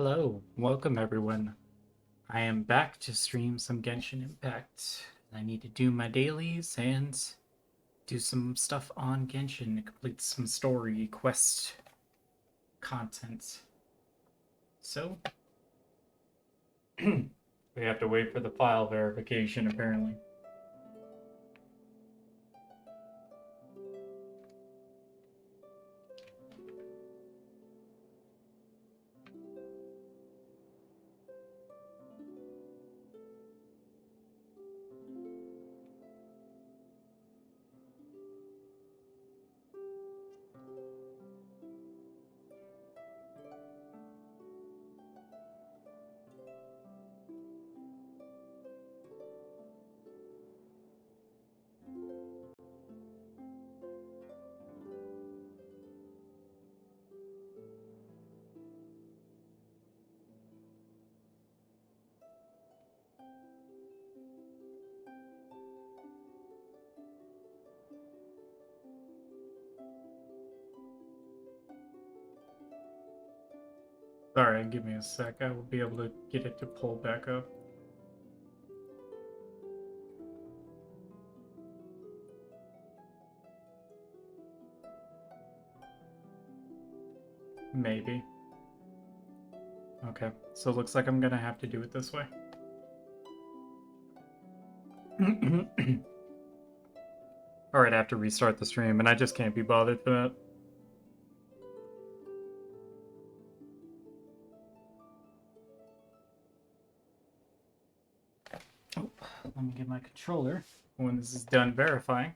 Hello, welcome everyone. I am back to stream some Genshin Impact. I need to do my dailies and do some stuff on Genshin to complete some story quest content. So, we have to wait for the file verification apparently. Sorry, give me a sec. I will be able to get it to pull back up. Maybe. Okay, so it looks like I'm gonna have to do it this way. Alright, I have to restart the stream, and I just can't be bothered for that. Oh, let me get my controller when this is done verifying.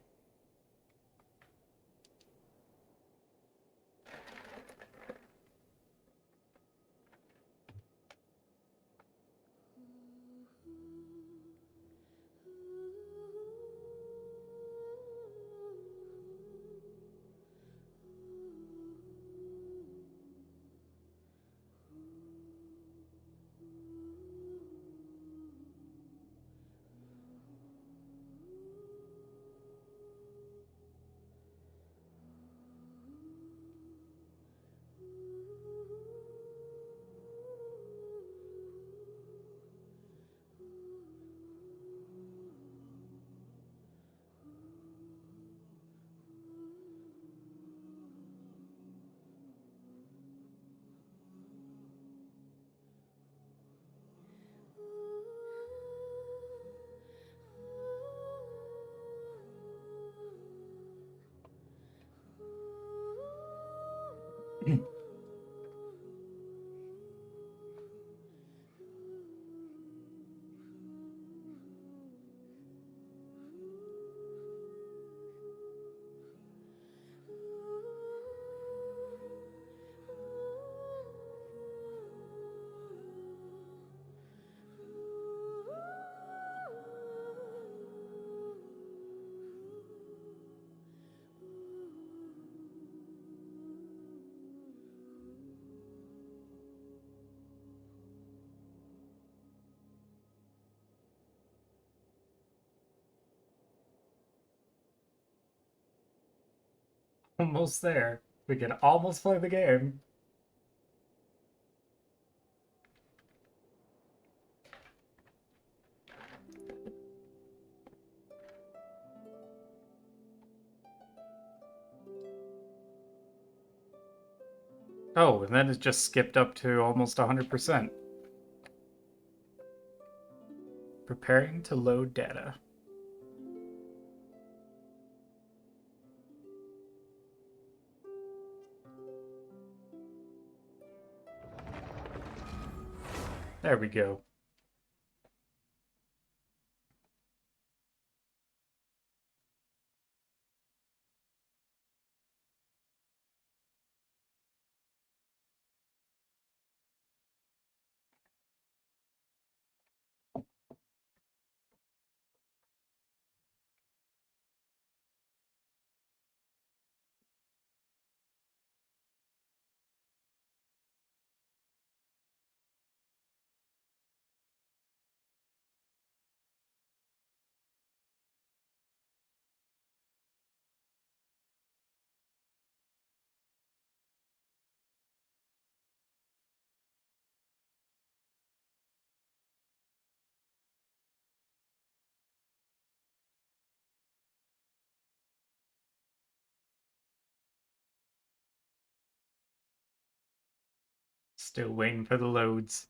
Almost there. We can almost play the game. Oh, and then it just skipped up to almost 100%. Preparing to load data. There we go. Still waiting for the loads.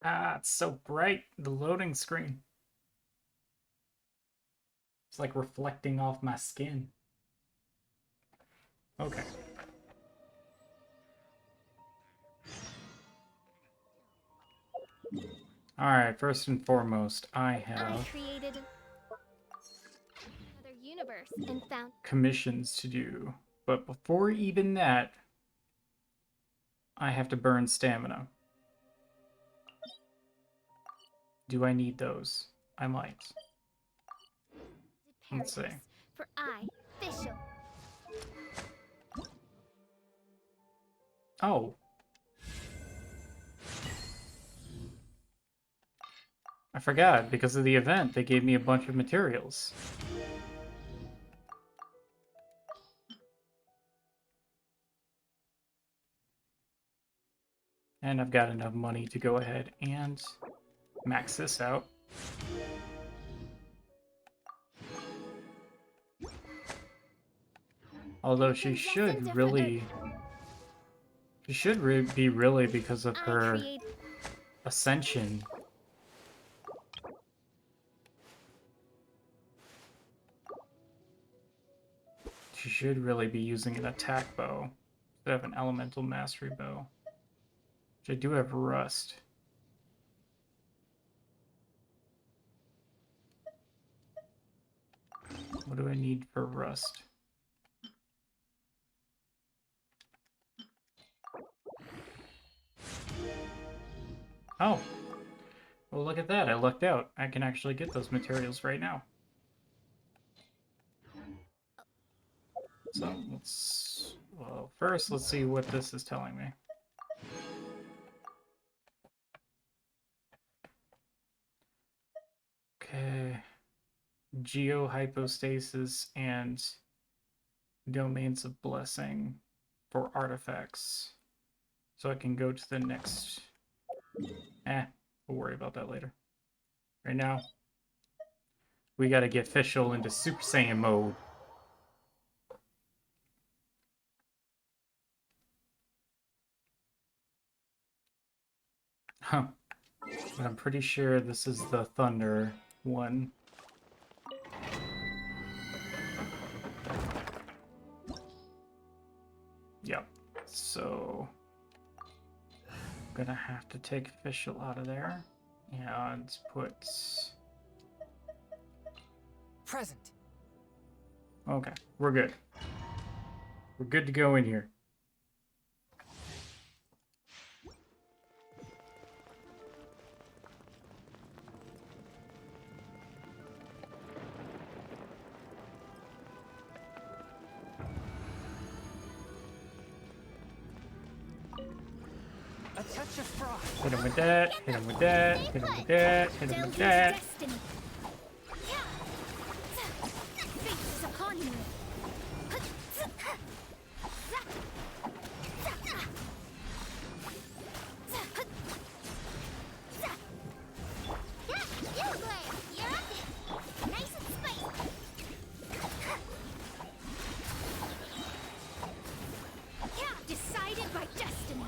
Ah, it's so bright, the loading screen. It's like reflecting off my skin. Okay. Alright, first and foremost, I created another universe and found commissions to do. But before even that, I have to burn stamina. Do I need those? I might. Let's see. paradise for official. Oh. I forgot, because of the event, they gave me a bunch of materials. And I've got enough money to go ahead and max this out. Although she should really... She should be really because of her ascension. She should really be using an attack bow instead of an elemental mastery bow. Which I do have rust. What do I need for rust? Oh. Well, look at that. I lucked out. I can actually get those materials right now. So, let's... Well, first, let's see what this is telling me. Okay. Geohypostasis and domains of blessing for artifacts. So I can go to the next... we'll worry about that later. Right now, we gotta get Fischl into Super Saiyan mode. Huh. But I'm pretty sure this is the Thunder one. Yep. So... gonna have to take Fischl out of there. And put... Present. Okay, we're good. We're good to go in here. A touch of frost. Hit him with that, hit him with that, hit him with that, hit him with that. Decided by destiny.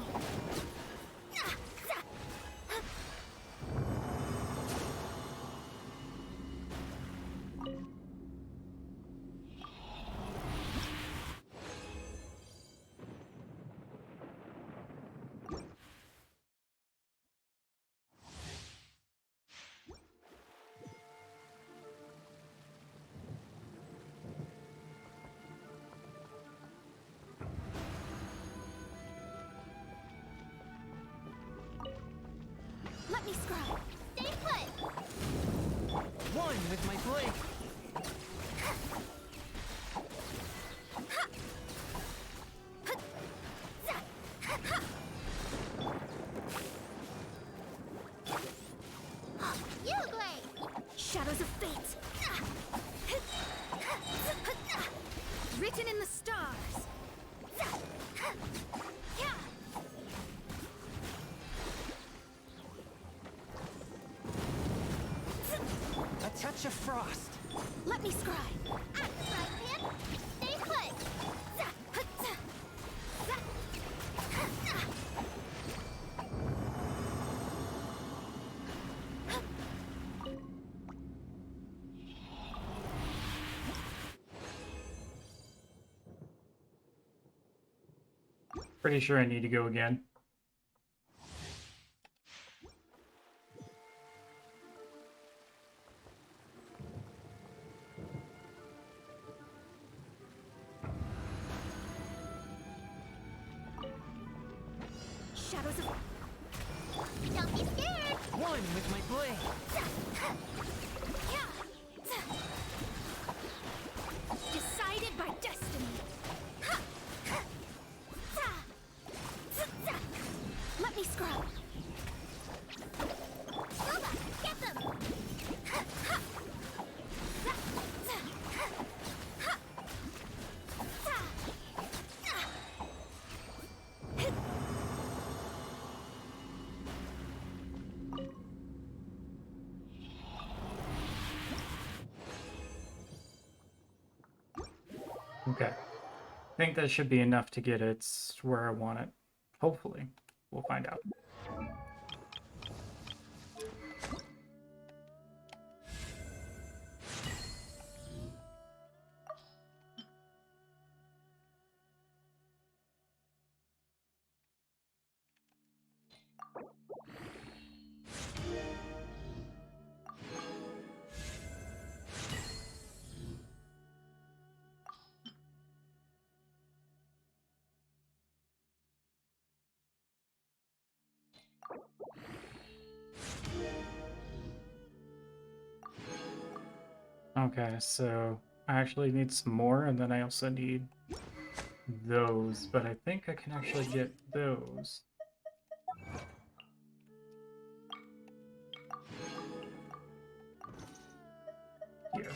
with my blade. You blade! Shadows of fate! Written in the stars! A touch of frost. Let me scribe! At the right hand, stay put! Pretty sure I need to go again. Shadows of... Don't be scared! One with my blade. Decided by destiny. Let me scrub. Scuba, get them! Okay. I think that should be enough to get it where I want it. Hopefully. We'll find out. Okay, so I actually need some more, and then I also need those, but I think I can actually get those. Here.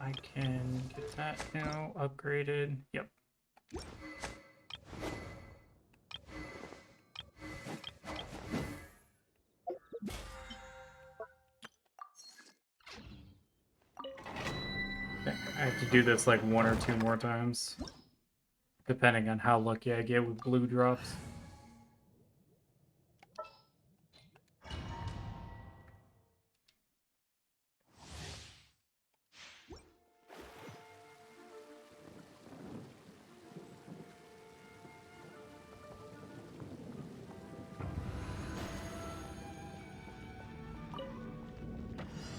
I can get that now upgraded. Yep. Okay, I have to do this like 1 or 2 more times, depending on how lucky I get with blue drops.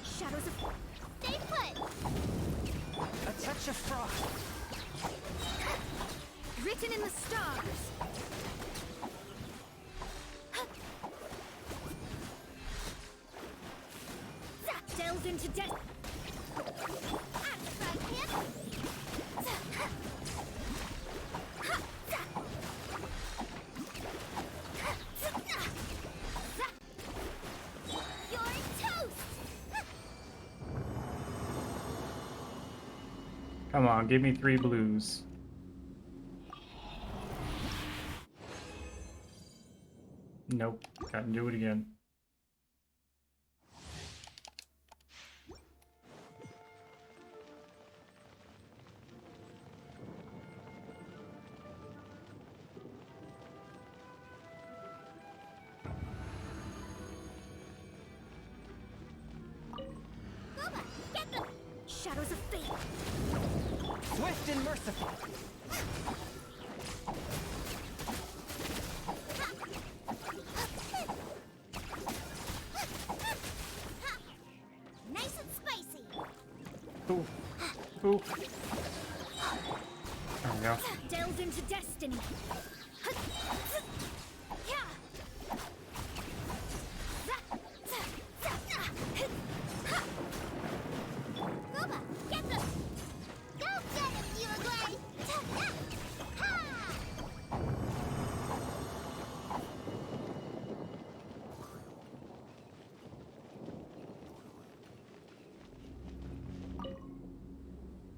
Shadows of... Stay put! A touch of frost. Written in the stars! Delve into death! At the right hand! You're toast! Come on, give me 3 blues. Nope, gotta do it again. Scuba, get them! Shadows of fate! Swift and merciful. Nice and spicy! Ooh. Ooh. There we go. Delve into destiny. Booba, get them! Go get him, Uruguay!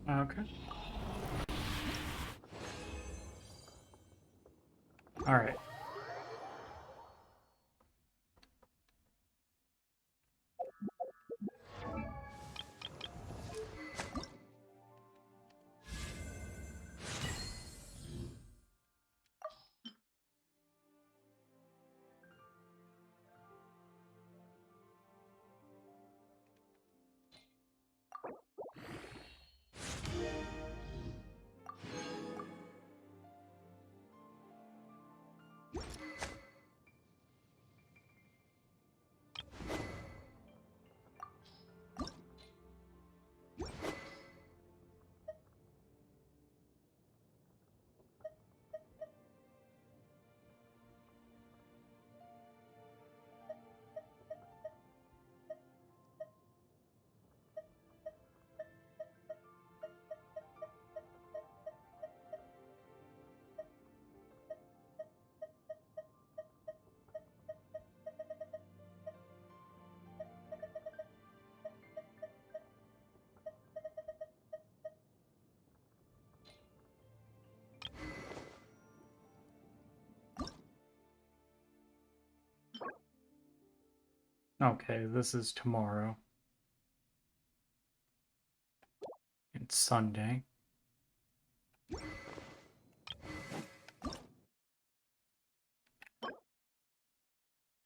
Okay. All right. Okay, this is tomorrow. It's Sunday.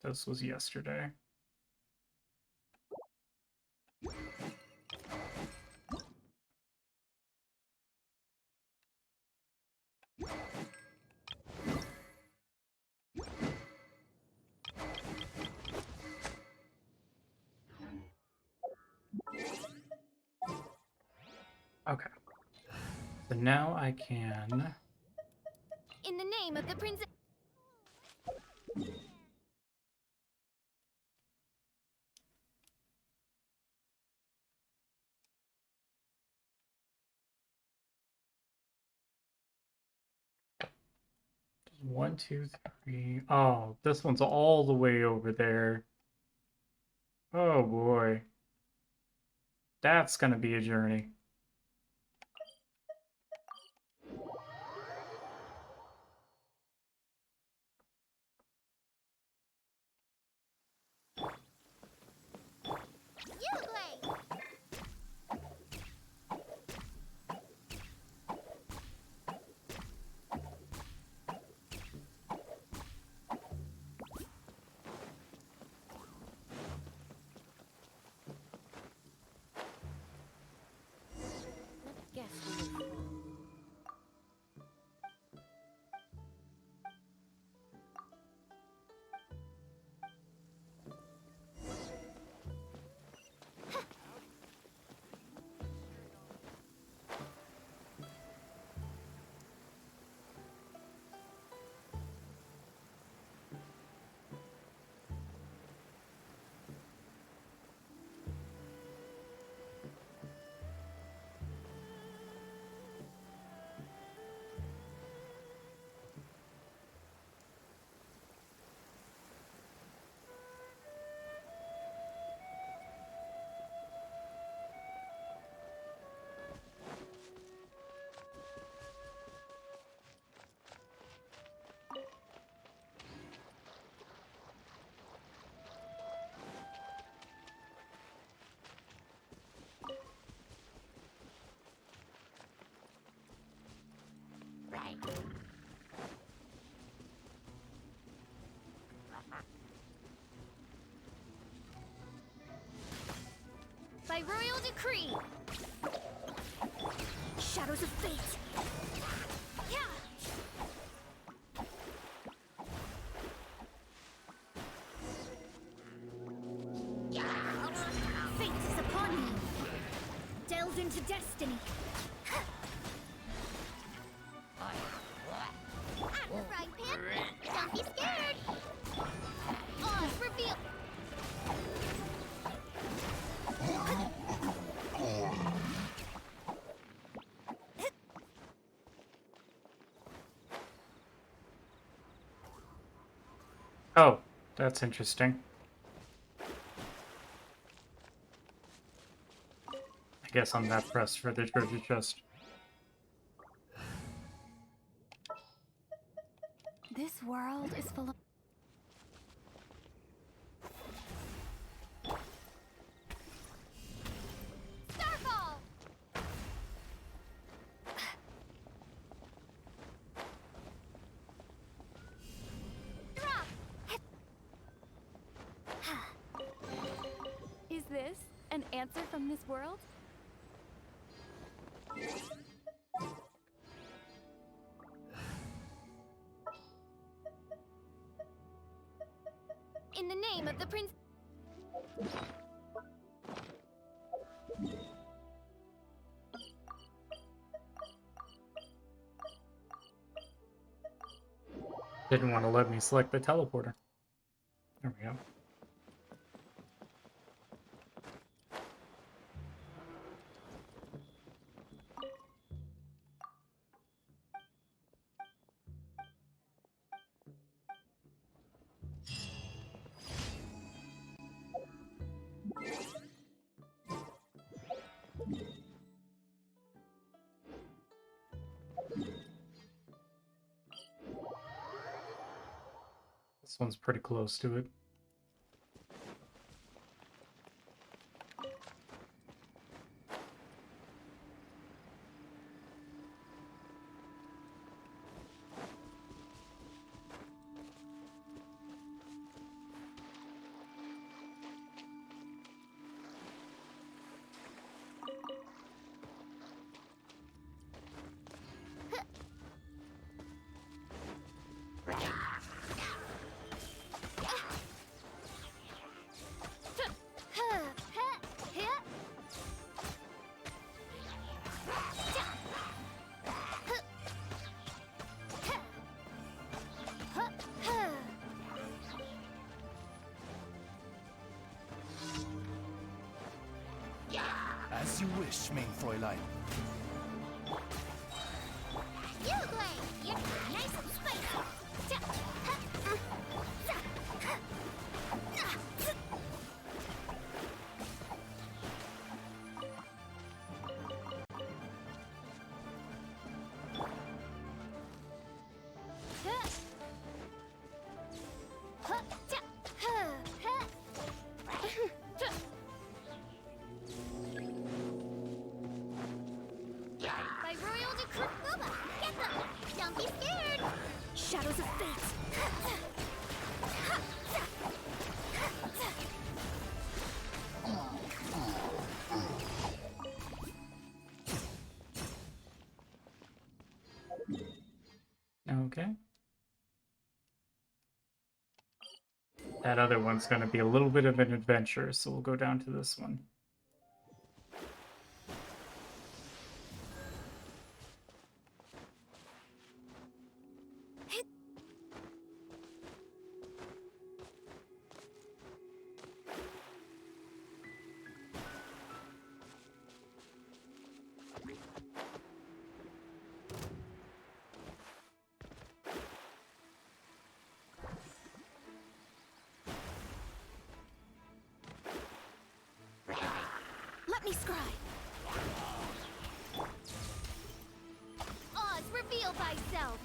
This was yesterday. Okay. So now I can... In the name of the princess. One, two, three. Oh, this one's all the way over there. Oh boy. That's gonna be a journey. Uruguay! Guess we will. By royal decree. Shadows of fate. Yeah. Fate is upon you. Delve beholden to destiny. I'm the frying pan. Don't be scared. Oz reveal. Oh, that's interesting. I guess I'm not pressed for the treasure chest. This world is full of... Starfall! Drop! Is this an answer from this world? In the name of the prince... Didn't want to let me select the teleporter. There we go. This one's pretty close to it. As you wish, main Fräulein. You Blade! You're nice and spicy! By royal decree, Booba, get them! Don't be scared! Shadows of fate! Okay. That other one's going to be a little bit of an adventure, so we'll go down to this one. Let me scry! Oz, reveal thyself!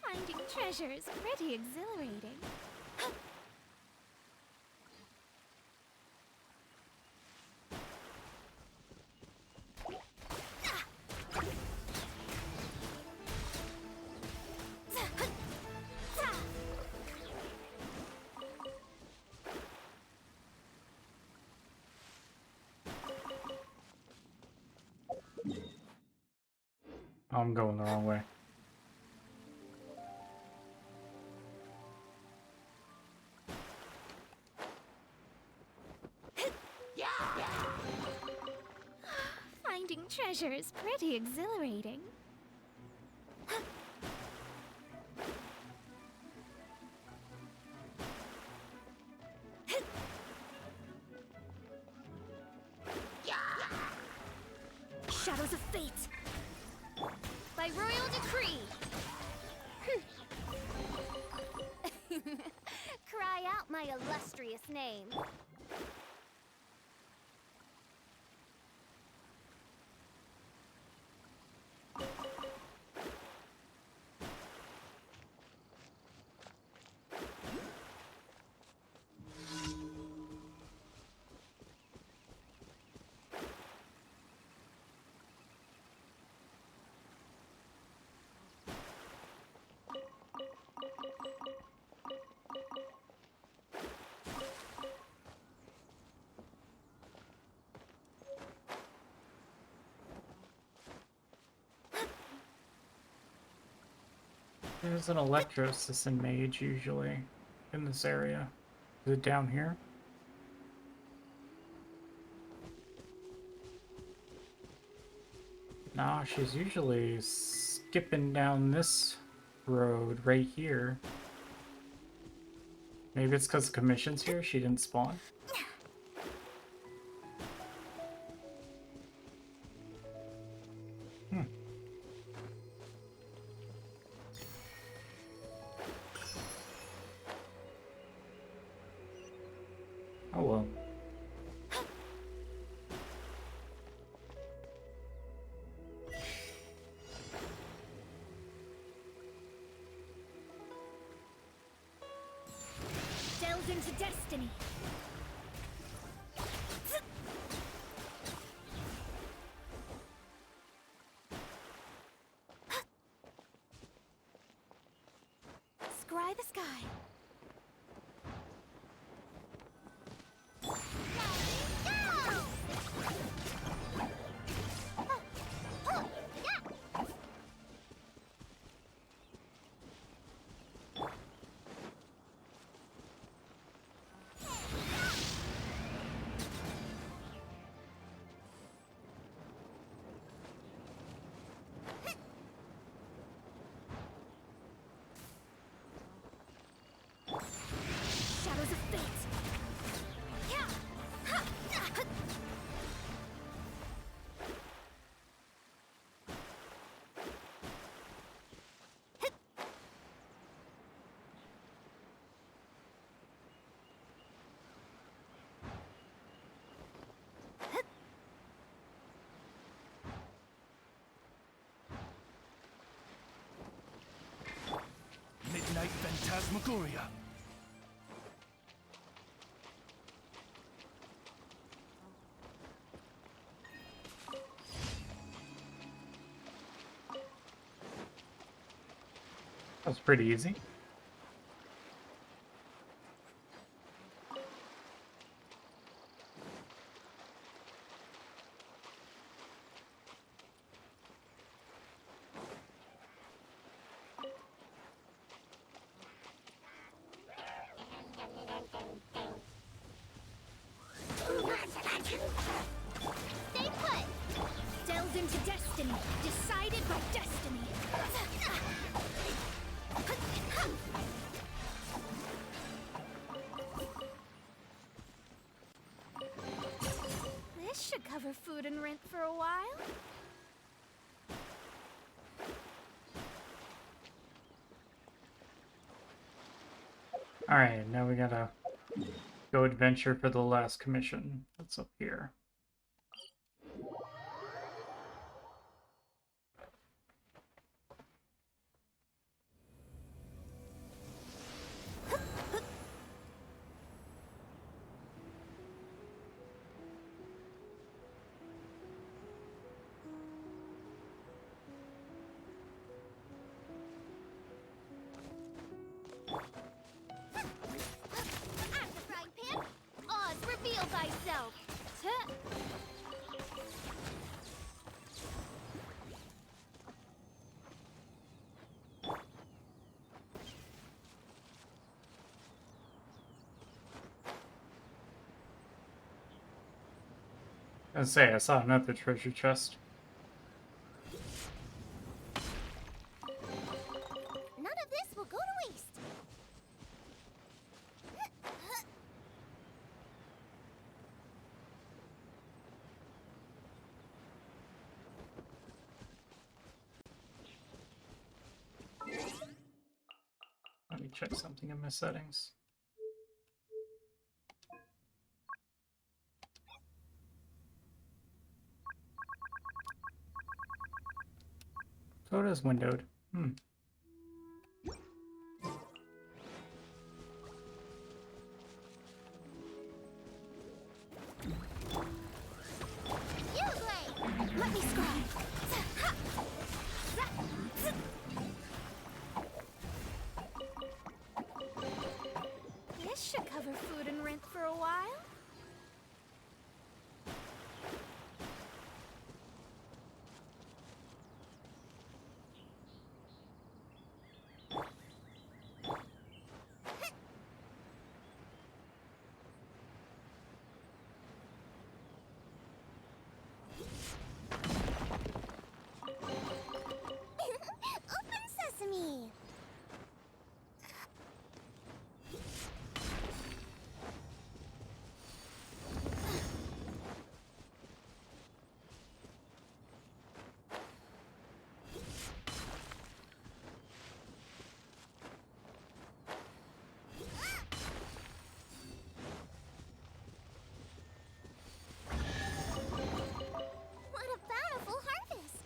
Finding treasure is pretty exhilarating. I'm going the wrong way. treasure is pretty exhilarating. Shadows of Fate! By royal decree! Cry out my illustrious name. There's an electrocism mage usually in this area. Is it down here? Nah, she's usually skipping down this road right here. Maybe it's because the commission's here, she didn't spawn. Oh well. Delve into destiny. Scry the sky. Shadows of Fate. Midnight Phantasmagoria. That was pretty easy. Stay put! Delved into destiny, decided by destiny. This should cover food and rent for a while. Alright, now we gotta go adventure for the last commission. That's up here. At the frying pan, Oz, reveal thyself. Tuh. I was gonna say, I saw another treasure chest. check something in my settings. Photos windowed. You play. Let me scribe. This should cover food and rent for a while. Open sesame. What a bountiful harvest!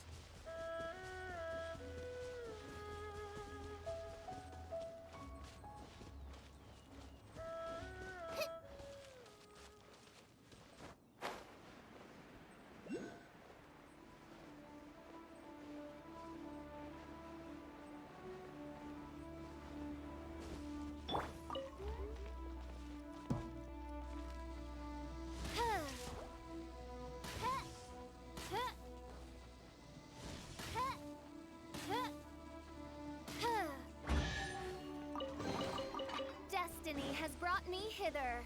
Destiny has brought me hither.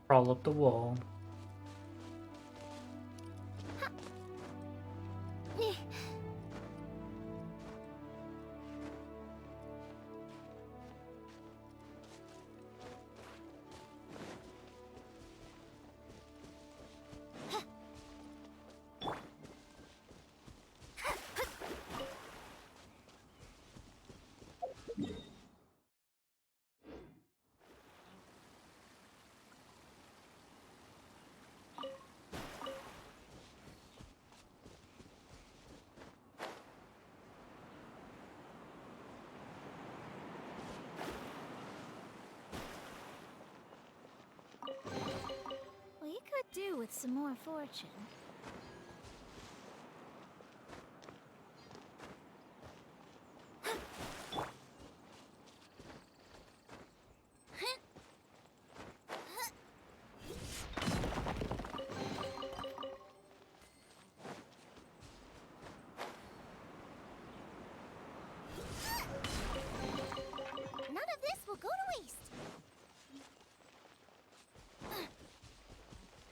Crawl up the wall. We could do with some more fortune. None of this will go to waste.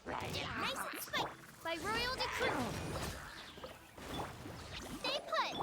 Nice and spiked by royal decree. Stay put.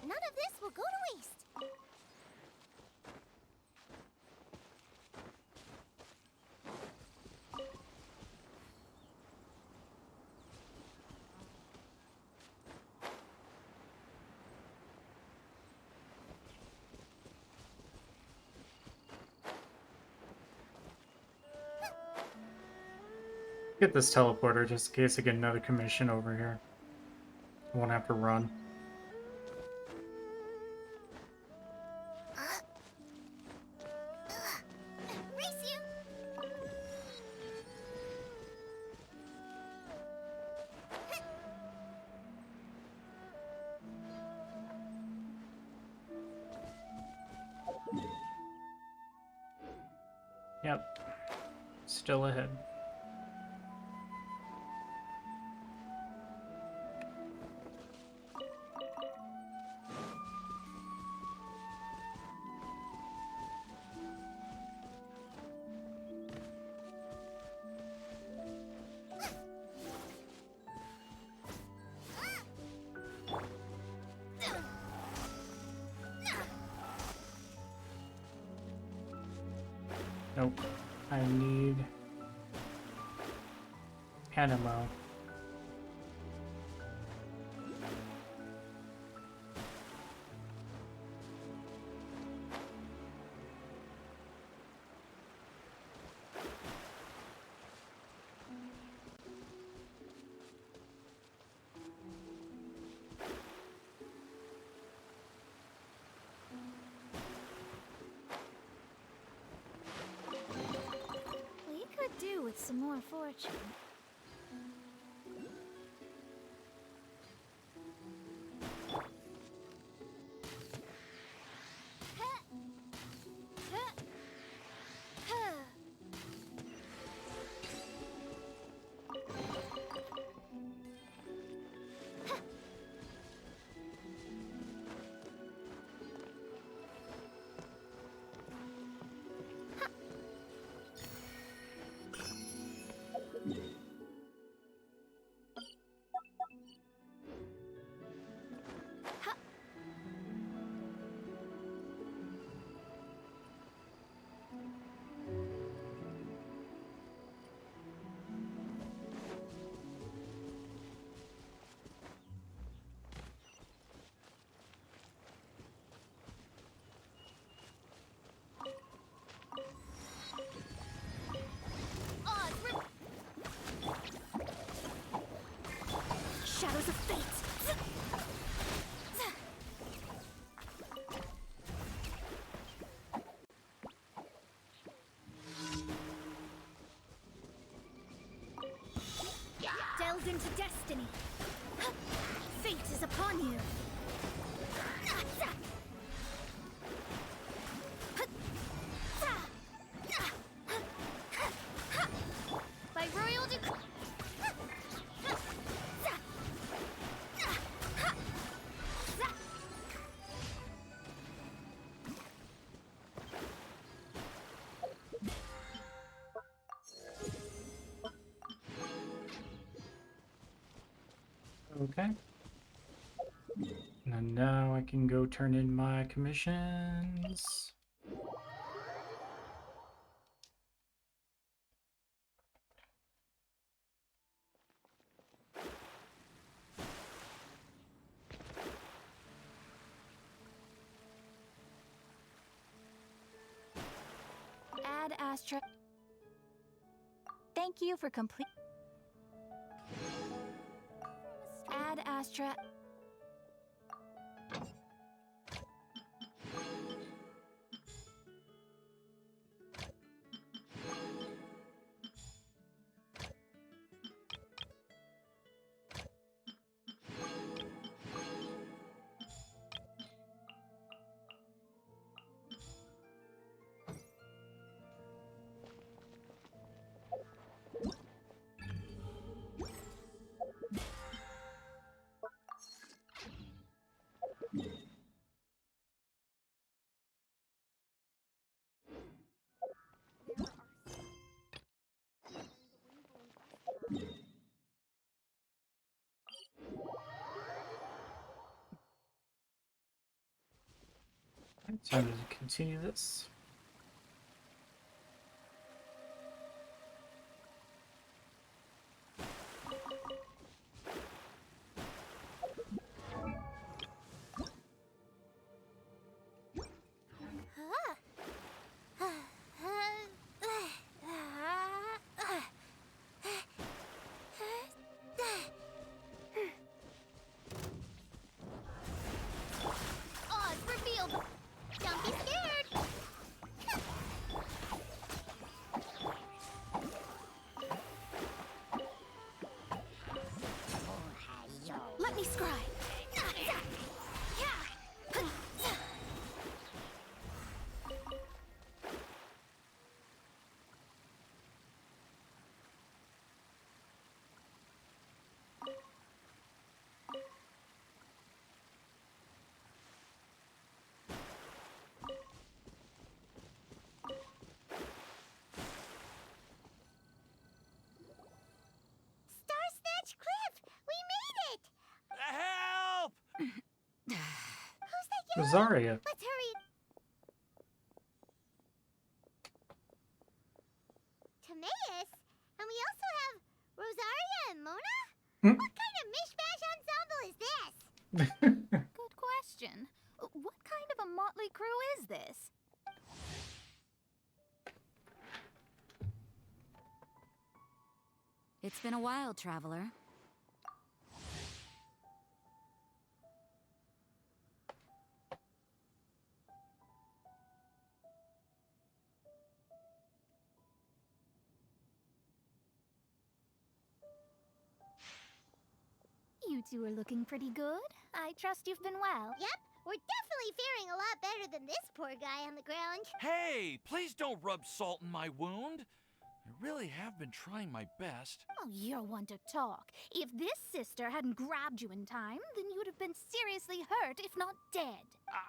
None of this will go to waste. Get this teleporter just in case I get another commission over here. I won't have to run. Race you. Yep. Still ahead. Nope. I need Animo. We could do with some more fortune. Shadows of fate! Delve into destiny! Fate is upon you! By royal decree! Okay. And now I can go turn in my commissions. Add Astra. Thank you for complete. Add Astra. Time to continue this. Oz revealed. Don't be scared. Rosaria. Let's hurry. Timaeus? And we also have Rosaria and Mona? Hmm. What kind of mishmash ensemble is this? Good question. What kind of a motley crew is this? It's been a while, traveler. You two are looking pretty good. I trust you've been well. Yep, we're definitely faring a lot better than this poor guy on the ground. Hey, please don't rub salt in my wound. I really have been trying my best. Oh, you're one to talk. If this sister hadn't grabbed you in time, then you'd have been seriously hurt, if not dead.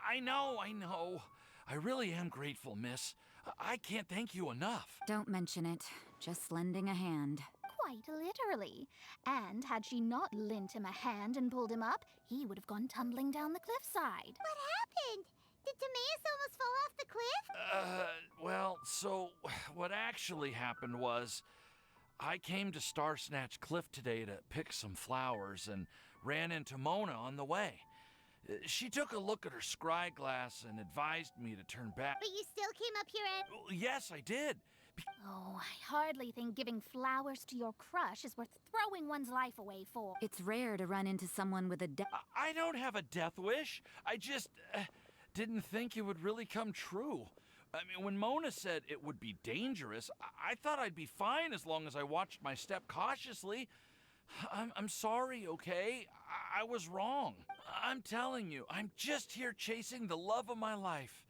I know. I really am grateful, miss. I can't thank you enough. Don't mention it. Just lending a hand. Quite literally. And had she not lent him a hand and pulled him up, he would have gone tumbling down the cliffside. What happened? Did Timaeus almost fall off the cliff? Well, so what actually happened was I came to Star Snatch Cliff today to pick some flowers and ran into Mona on the way. She took a look at her scry glass and advised me to turn back. But you still came up here and... Yes, I did. Oh, I hardly think giving flowers to your crush is worth throwing one's life away for. It's rare to run into someone with a I don't have a death wish. I just didn't think it would really come true. I mean, when Mona said it would be dangerous, I thought I'd be fine as long as I watched my step cautiously. I'm sorry, okay? I was wrong. I'm telling you, I'm just here chasing the love of my life.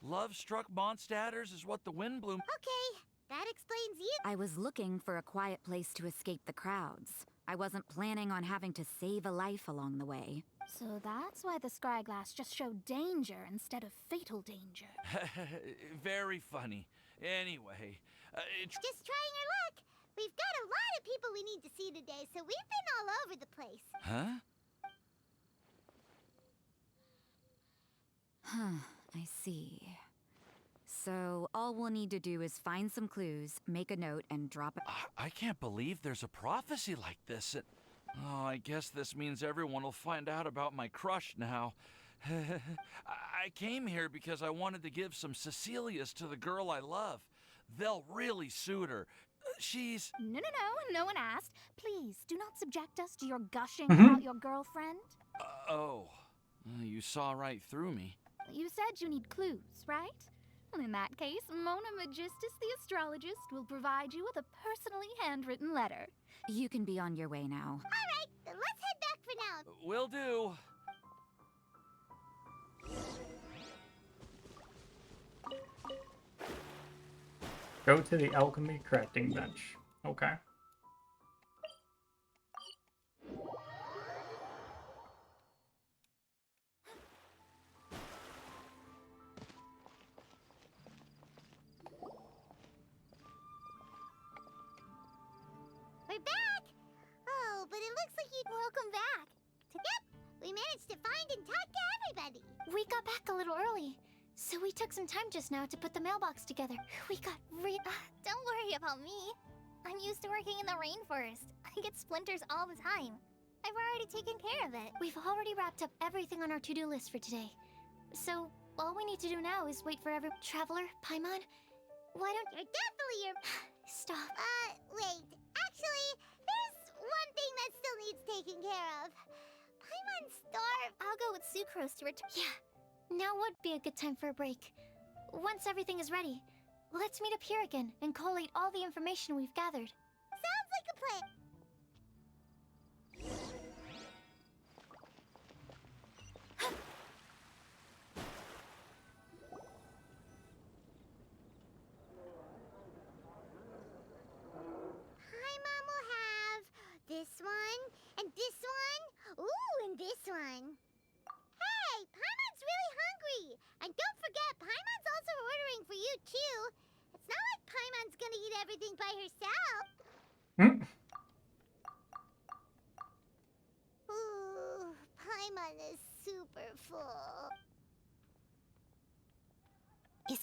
Love struck Mondstadters is what the wind blew. Okay, that explains you. I was looking for a quiet place to escape the crowds. I wasn't planning on having to save a life along the way. So that's why the scry glass just showed danger instead of fatal danger. Very funny. Anyway, Just trying our luck. We've got a lot of people we need to see today, so we've been all over the place. huh? I see. So all we'll need to do is find some clues, make a note, and drop it. I can't believe there's a prophecy like this. Oh, I guess this means everyone will find out about my crush now. I came here because I wanted to give some Cecilias to the girl I love. They'll really suit her. She's... No one asked. Please, do not subject us to your gushing about your girlfriend. Oh, you saw right through me. You said you need clues, right? Well, in that case, Mona Magistus the astrologist will provide you with a personally handwritten letter. You can be on your way now. All right, then let's head back for now. Will do. Go to the alchemy crafting bench. Okay. We're back! Oh, but it looks like you... Welcome back! Yep, we managed to find and talk to everybody. We got back a little early, so we took some time just now to put the mailbox together. We got Don't worry about me. I'm used to working in the rainforest. I get splinters all the time. I've already taken care of it. We've already wrapped up everything on our to-do list for today. So, all we need to do now is wait for every... Traveler, Paimon, why don't... You're definitely your... Stop. Wait. Actually, there's one thing that still needs taking care of. Paimon's starved. I'll go with sucrose to return... Yeah, now would be a good time for a break. Once everything is ready, let's meet up here again and collate all the information we've gathered. Sounds like a plan. Paimon will have this one, and this one, ooh, and this one. Hey, Paimon's really hungry! And don't forget, Paimon's also ordering for you, too. It's not like Paimon's gonna eat everything by herself. Hmm. Ooh, Paimon is super full.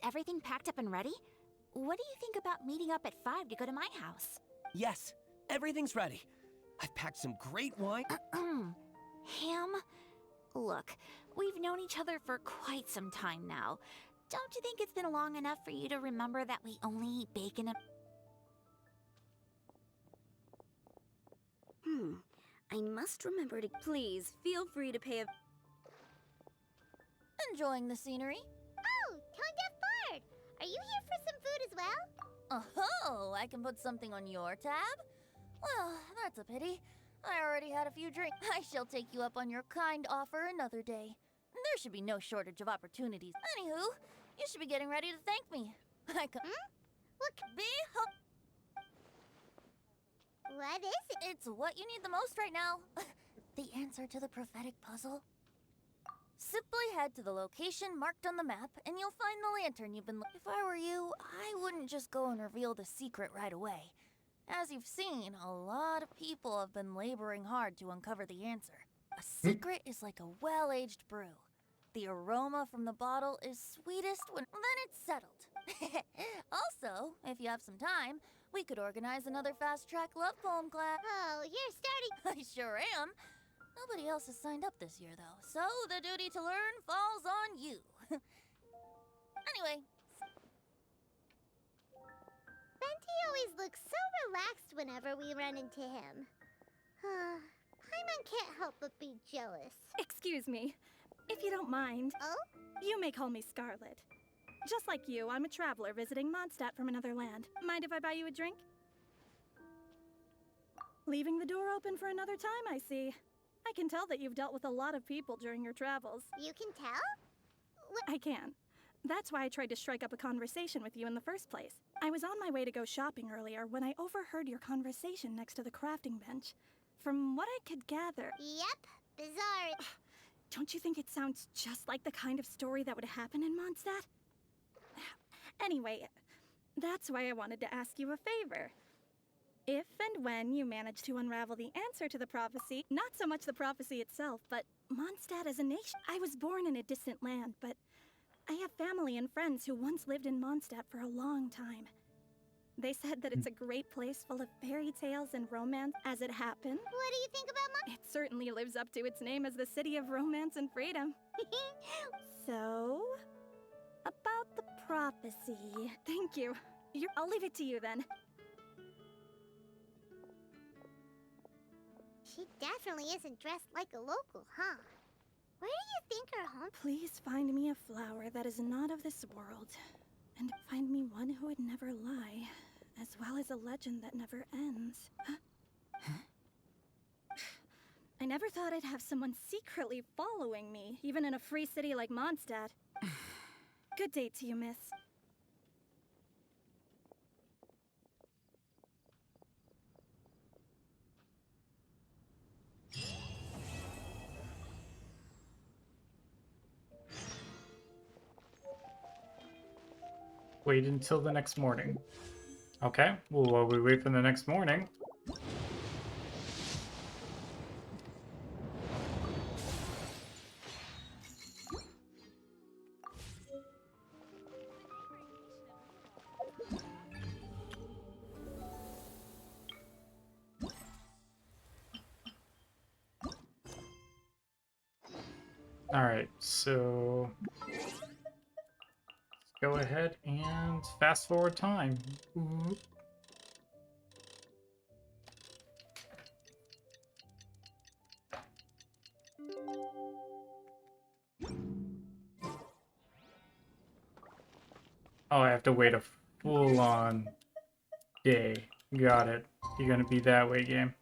everything packed up and ready? What do you think about meeting up at 5 to go to my house? Yes, everything's ready. I've packed some great wine. Ham? Look, we've known each other for quite some time now. Don't you think it's been long enough for you to remember that we only eat bacon and... I must remember to... Please, feel free to pay a... Enjoying the scenery? Oh, Tone Deaf Bard! Are you here for some food as well? Oh, I can put something on your tab? Well, that's a pity. I already had a few drinks. I shall take you up on your kind offer another day. There should be no shortage of opportunities. Anywho, you should be getting ready to thank me. I could What? What is it? It's what you need the most right now. The answer to the prophetic puzzle. Simply head to the location marked on the map, and you'll find the lantern you've been If I were you, I wouldn't just go and reveal the secret right away. As you've seen, a lot of people have been laboring hard to uncover the answer. A secret is like a well-aged brew. The aroma from the bottle is sweetest when... Then it's settled. Also, if you have some time, we could organize another fast-track love poem class. Oh, you're starting. I sure am. Nobody else has signed up this year, though, so the duty to learn falls on you. Anyway, Benti always looks so relaxed whenever we run into him. Paimon can't help but be jealous. Excuse me, if you don't mind. Oh? You may call me Scarlet. Just like you, I'm a traveler visiting Mondstadt from another land. Mind if I buy you a drink? Leaving the door open for another time, I see. I can tell that you've dealt with a lot of people during your travels. You can tell? I can. That's why I tried to strike up a conversation with you in the first place. I was on my way to go shopping earlier when I overheard your conversation next to the crafting bench. From what I could gather... Yep, bizarre. Don't you think it sounds just like the kind of story that would happen in Mondstadt? Anyway, that's why I wanted to ask you a favor. If and when you manage to unravel the answer to the prophecy, not so much the prophecy itself, but Mondstadt as a nation. I was born in a distant land, but I have family and friends who once lived in Mondstadt for a long time. They said that it's a great place full of fairy tales and romance as it happened. What do you think about It certainly lives up to its name as the city of romance and freedom. So, about the prophecy. Thank you. I'll leave it to you then. She definitely isn't dressed like a local, huh? Where do you think her home? Please find me a flower that is not of this world, and find me one who would never lie, as well as a legend that never ends. I never thought I'd have someone secretly following me, even in a free city like Mondstadt. Good day to you, miss. Wait until the next morning. Okay, well, while we wait for the next morning... Alright, so... go ahead and fast forward time. Ooh. Oh, I have to wait a full-on day. Got it. You're gonna be that way, game.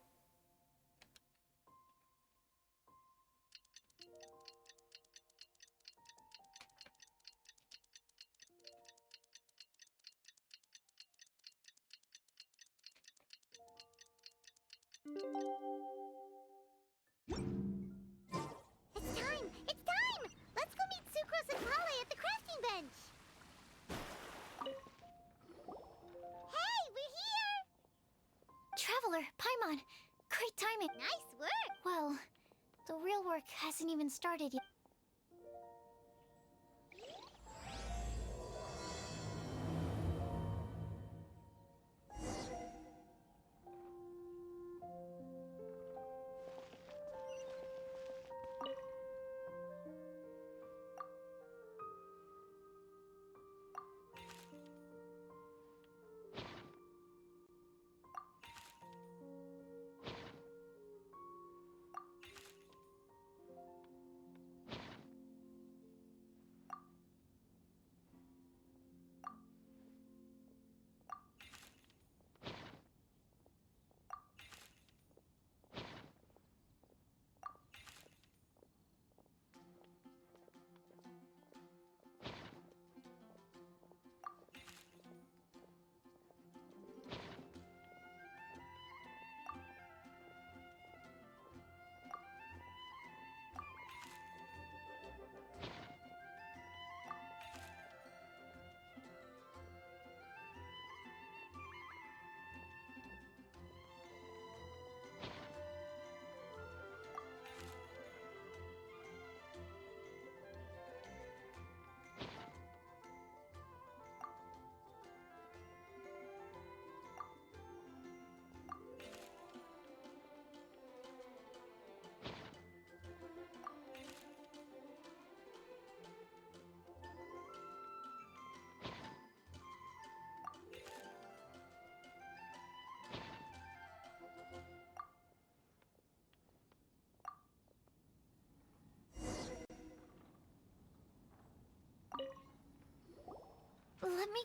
It's time! It's time! Let's go meet Sucrose and Kale at the crafting bench! Hey, we're here! Traveler, Paimon, great timing. Nice work! Well, the real work hasn't even started yet.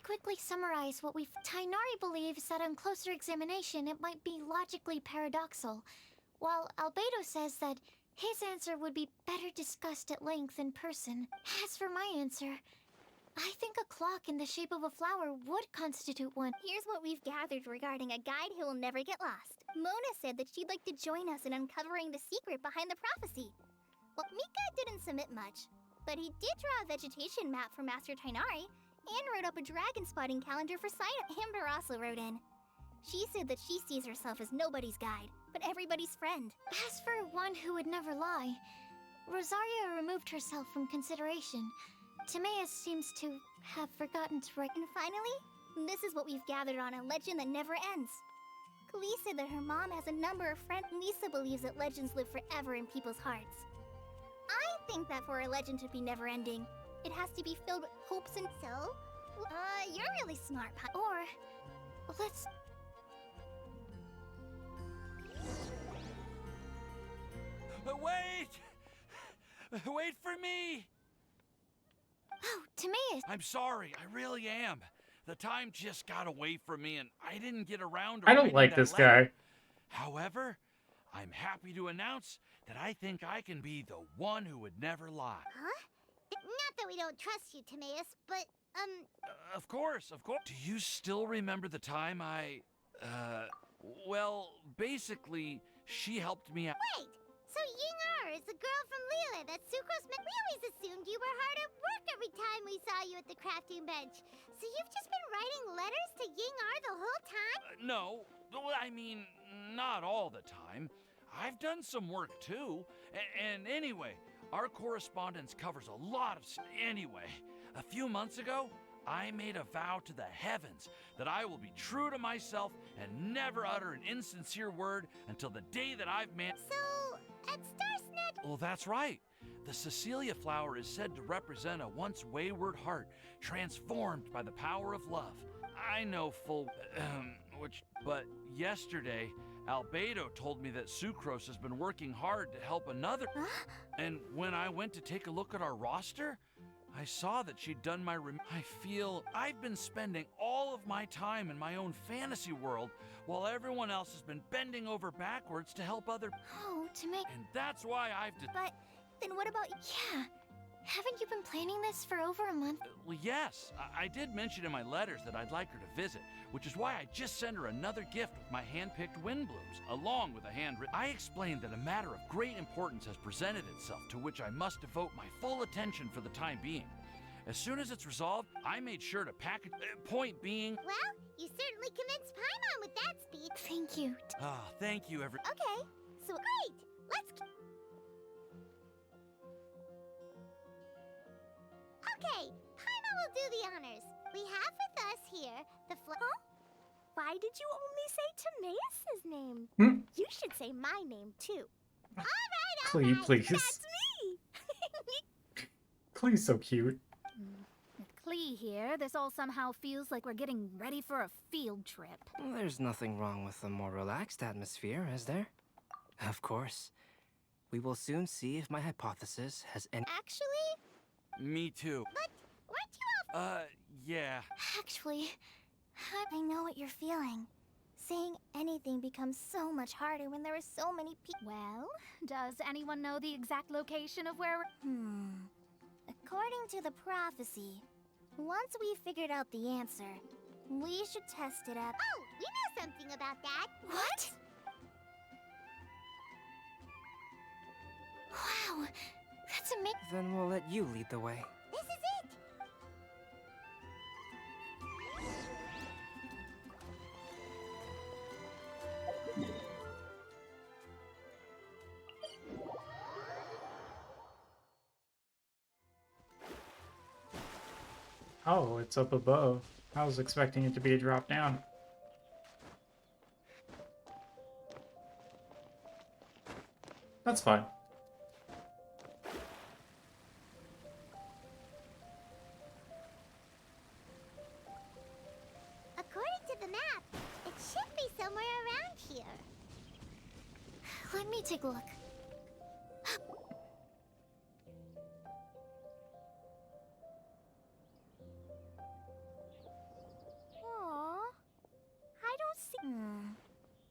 quickly summarize what we've... Tainari believes that on closer examination it might be logically paradoxal, while Albedo says that his answer would be better discussed at length in person. As for my answer, I think a clock in the shape of a flower would constitute one. Here's what we've gathered regarding a guide who will never get lost. Mona said that she'd like to join us in uncovering the secret behind the prophecy. Well, Mika didn't submit much, but he did draw a vegetation map for Master Tainari and wrote up a dragon spotting calendar for Saina. Amber also wrote in. She said that she sees herself as nobody's guide, but everybody's friend. As for one who would never lie, Rosaria removed herself from consideration. Timaeus seems to have forgotten to write. And finally, this is what we've gathered on a legend that never ends. Klee said that her mom has a number of friends. Lisa believes that legends live forever in people's hearts. I think that for a legend to be never-ending, it has to be filled with hopes and so... you're really smart, Or, let's... Wait! Wait for me! Oh, Timaeus! I'm sorry, I really am. The time just got away from me and I didn't get around to I don't writing like that this letter. guy. However, I'm happy to announce that I think I can be the one who would never lie. Huh? Not that we don't trust you, Timaeus, but, Of course, of course. Do you still remember the time well, basically, she helped me out. Wait! So Ying-Er is the girl from Lila that Sucrose met. We always assumed you were hard at work every time we saw you at the crafting bench. So you've just been writing letters to Ying-Er the whole time? No, I mean, not all the time. I've done some work too. And anyway, our correspondence covers a lot of... Anyway, a few months ago, I made a vow to the heavens that I will be true to myself and never utter an insincere word until the day that I've met... So, at Starsnet... Well, that's right. The Cecilia flower is said to represent a once wayward heart transformed by the power of love. I know full... But yesterday, Albedo told me that Sucrose has been working hard to help another... Huh? And when I went to take a look at our roster, I saw that she'd done my I feel I've been spending all of my time in my own fantasy world while everyone else has been bending over backwards to help other... Oh, Timaeus... And that's why I've... But then what about... Yeah. Haven't you been planning this for over a month? Well, yes. I did mention in my letters that I'd like her to visit, which is why I just sent her another gift with my hand-picked wind blooms, along with a handwritten... I explained that a matter of great importance has presented itself to which I must devote my full attention for the time being. As soon as it's resolved, I made sure to package... point being... Well, you certainly convinced Paimon with that speech. Thank you. Thank you, Okay, so great! Let's... Okay, Paimon will do the honors. We have with us here the Huh? Why did you only say Timaeus' name? Hmm? You should say my name, too. Clee, please. That's me! Clee's so cute. With Klee here, this all somehow feels like we're getting ready for a field trip. There's nothing wrong with a more relaxed atmosphere, is there? Of course. We will soon see if my hypothesis has any... Actually, Me too. weren't you all... Yeah. Actually, I know what you're feeling. Saying anything becomes so much harder when there are so many people. Well, does anyone know the exact location of where According to the prophecy, once we figured out the answer, we should test it at... oh, we know something about that. What? Wow, that's amazing. Then we'll let you lead the way. This is it. Oh, it's up above. I was expecting it to be a drop down. That's fine. According to the map, it should be somewhere around here. Let me take a look.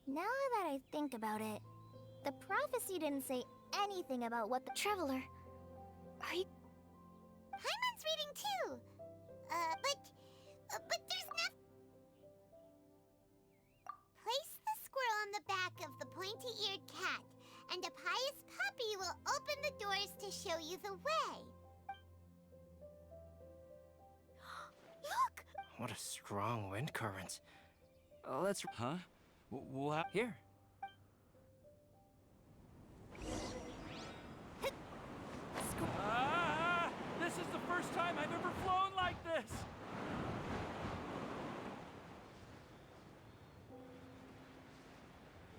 Now that I think about it, the prophecy didn't say anything about what the traveler. Are you? Paimon's reading too. But there's nothing. Place the squirrel on the back of the pointy-eared cat, and a pious puppy will open the doors to show you the way. Look! What a strong wind current. Let's... Huh? What? Here. Ah! This is the first time I've ever flown like this!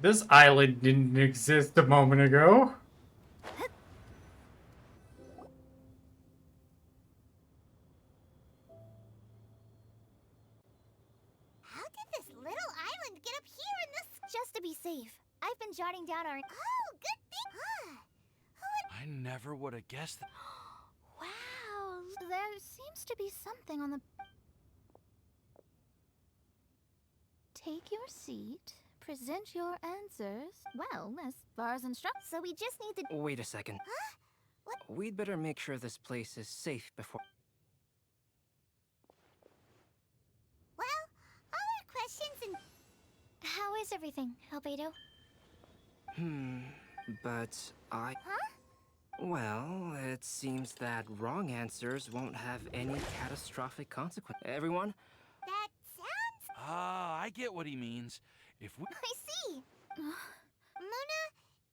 This island didn't exist a moment ago. How did this little island get up here in this? Just to be safe, I've been jotting down our. Oh, good thing. I never would have guessed that. Wow, there seems to be something on the... Take your seat, present your answers. Well, as far as instructed. So we just need to. Wait a second. Huh? What? We'd better make sure this place is safe before... Well, all our questions and. How is everything, Albedo? But I... Huh? Well, it seems that wrong answers won't have any catastrophic consequence. Everyone? That sounds. Ah, I get what he means. If we... I see. Mona.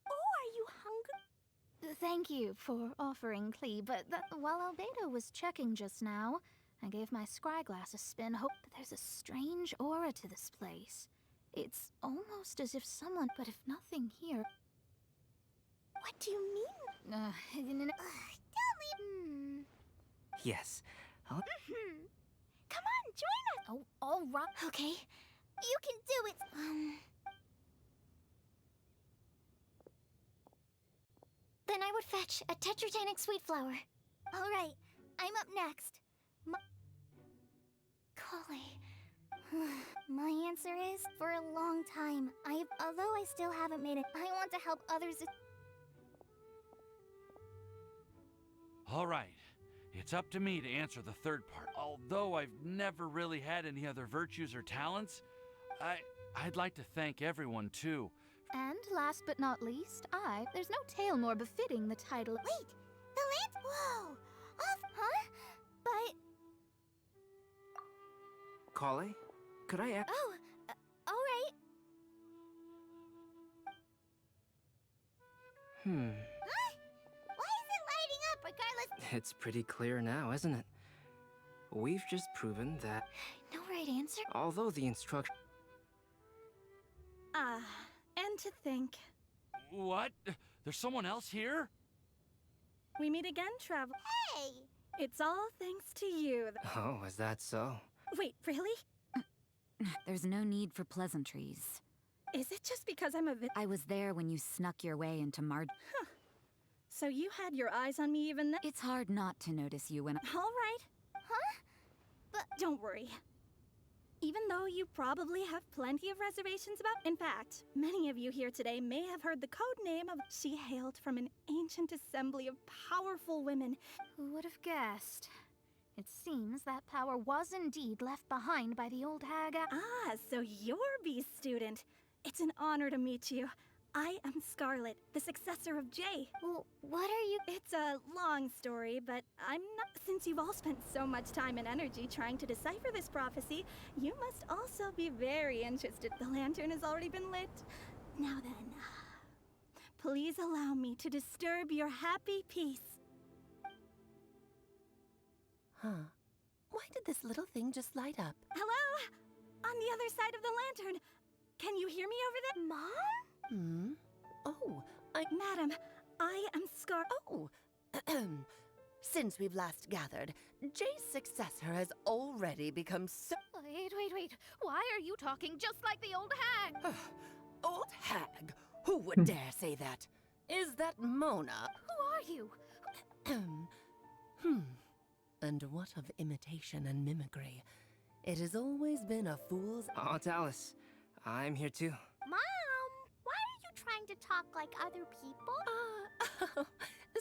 Oh, are you hungry? Thank you for offering Klee, but while Albedo was checking just now, I gave my scryglass a spin. Hope there's a strange aura to this place. It's almost as if someone, but if nothing here... What do you mean? Don't leave. Yes. Come on, join us. Oh, all right. Okay, you can do it. Then I would fetch a tetratanic sweet flower. All right, I'm up next. Kale. My answer is, for a long time, although I still haven't made it, I want to help others. All right. It's up to me to answer the third part. Although I've never really had any other virtues or talents, I'd like to thank everyone, too. And last but not least, there's no tale more befitting the title. Wait, the land. Whoa. Huh? But. Kale? Could I ask... Oh, all right. Huh? Why is it lighting up regardless? It's pretty clear now, isn't it? We've just proven that No right answer? although the instruction... And to think. What? There's someone else here? We meet again, travel. Hey! It's all thanks to you. Oh, is that so? Wait, really? There's no need for pleasantries. Is it just because I'm a I was there when you snuck your way into Marge. So you had your eyes on me even then? It's hard not to notice you when All right. Huh? But don't worry. Even though you probably have plenty of reservations about... In fact, many of you here today may have heard the code name of... She hailed from an ancient assembly of powerful women. Who would have guessed? It seems that power was indeed left behind by the old hag. Ah, so you're B's student. It's an honor to meet you. I am Scarlet, the successor of Jay. Well, what are you? It's a long story, but I'm not... Since you've all spent so much time and energy trying to decipher this prophecy, you must also be very interested. The lantern has already been lit. Now then, please allow me to disturb your happy peace. Huh. Why did this little thing just light up? Hello? On the other side of the lantern. Can you hear me over there? Mom? Oh, Madam, I am Scar... Oh! Since we've last gathered, Jay's successor has already become so... Wait. Why are you talking just like the old hag? Old hag! Who would dare say that? Is that Mona? Who are you? And what of imitation and mimicry? It has always been a fool's... Aunt Alice, I'm here too. Mom, why are you trying to talk like other people?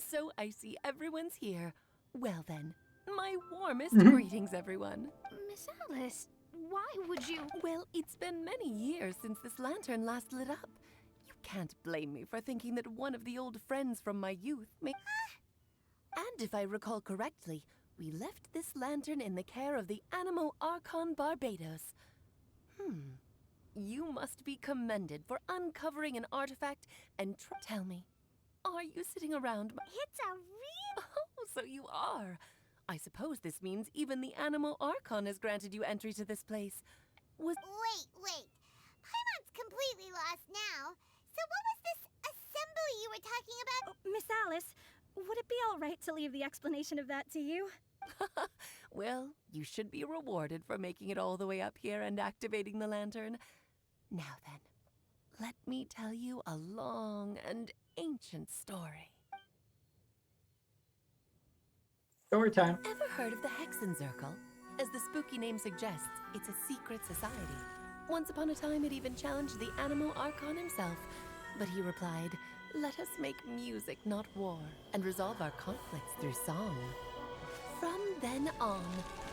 So I see everyone's here. Well then, my warmest Mhm. greetings, everyone. Miss Alice, why would you? Well, it's been many years since this lantern last lit up. You can't blame me for thinking that one of the old friends from my youth may... And if I recall correctly, we left this lantern in the care of the Animo Archon Barbados. You must be commended for uncovering an artifact and tell me, are you sitting around It's a real... Oh, so you are. I suppose this means even the Animo Archon has granted you entry to this place. Was... Wait. Paimon's completely lost now. So what was this assembly you were talking about? Oh, Miss Alice, would it be all right to leave the explanation of that to you? Well, you should be rewarded for making it all the way up here and activating the lantern. Now then, let me tell you a long and ancient story. Story time. Ever heard of the Hexenzirkel? As the spooky name suggests, it's a secret society. Once upon a time, it even challenged the Animo Archon himself, but he replied, "Let us make music, not war, and resolve our conflicts through song." From then on,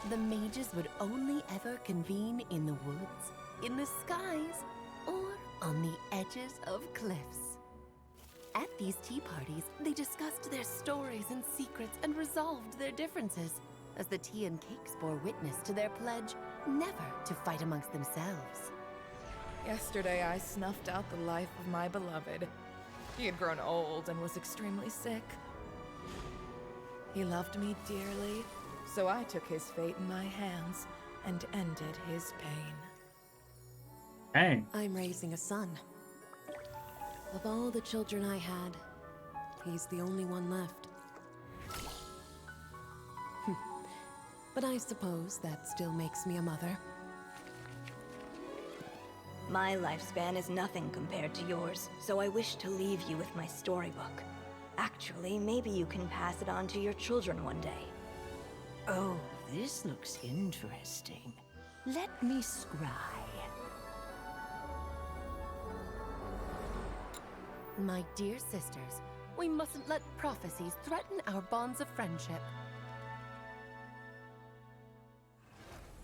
the mages would only ever convene in the woods, in the skies, or on the edges of cliffs. At these tea parties, they discussed their stories and secrets and resolved their differences, as the tea and cakes bore witness to their pledge never to fight amongst themselves. Yesterday, I snuffed out the life of my beloved. He had grown old and was extremely sick. He loved me dearly, so I took his fate in my hands and ended his pain. Dang. I'm raising a son. Of all the children I had, he's the only one left. But I suppose that still makes me a mother. My lifespan is nothing compared to yours, so I wish to leave you with my storybook. Actually, maybe you can pass it on to your children one day. Oh, this looks interesting. Let me scry. My dear sisters, we mustn't let prophecies threaten our bonds of friendship.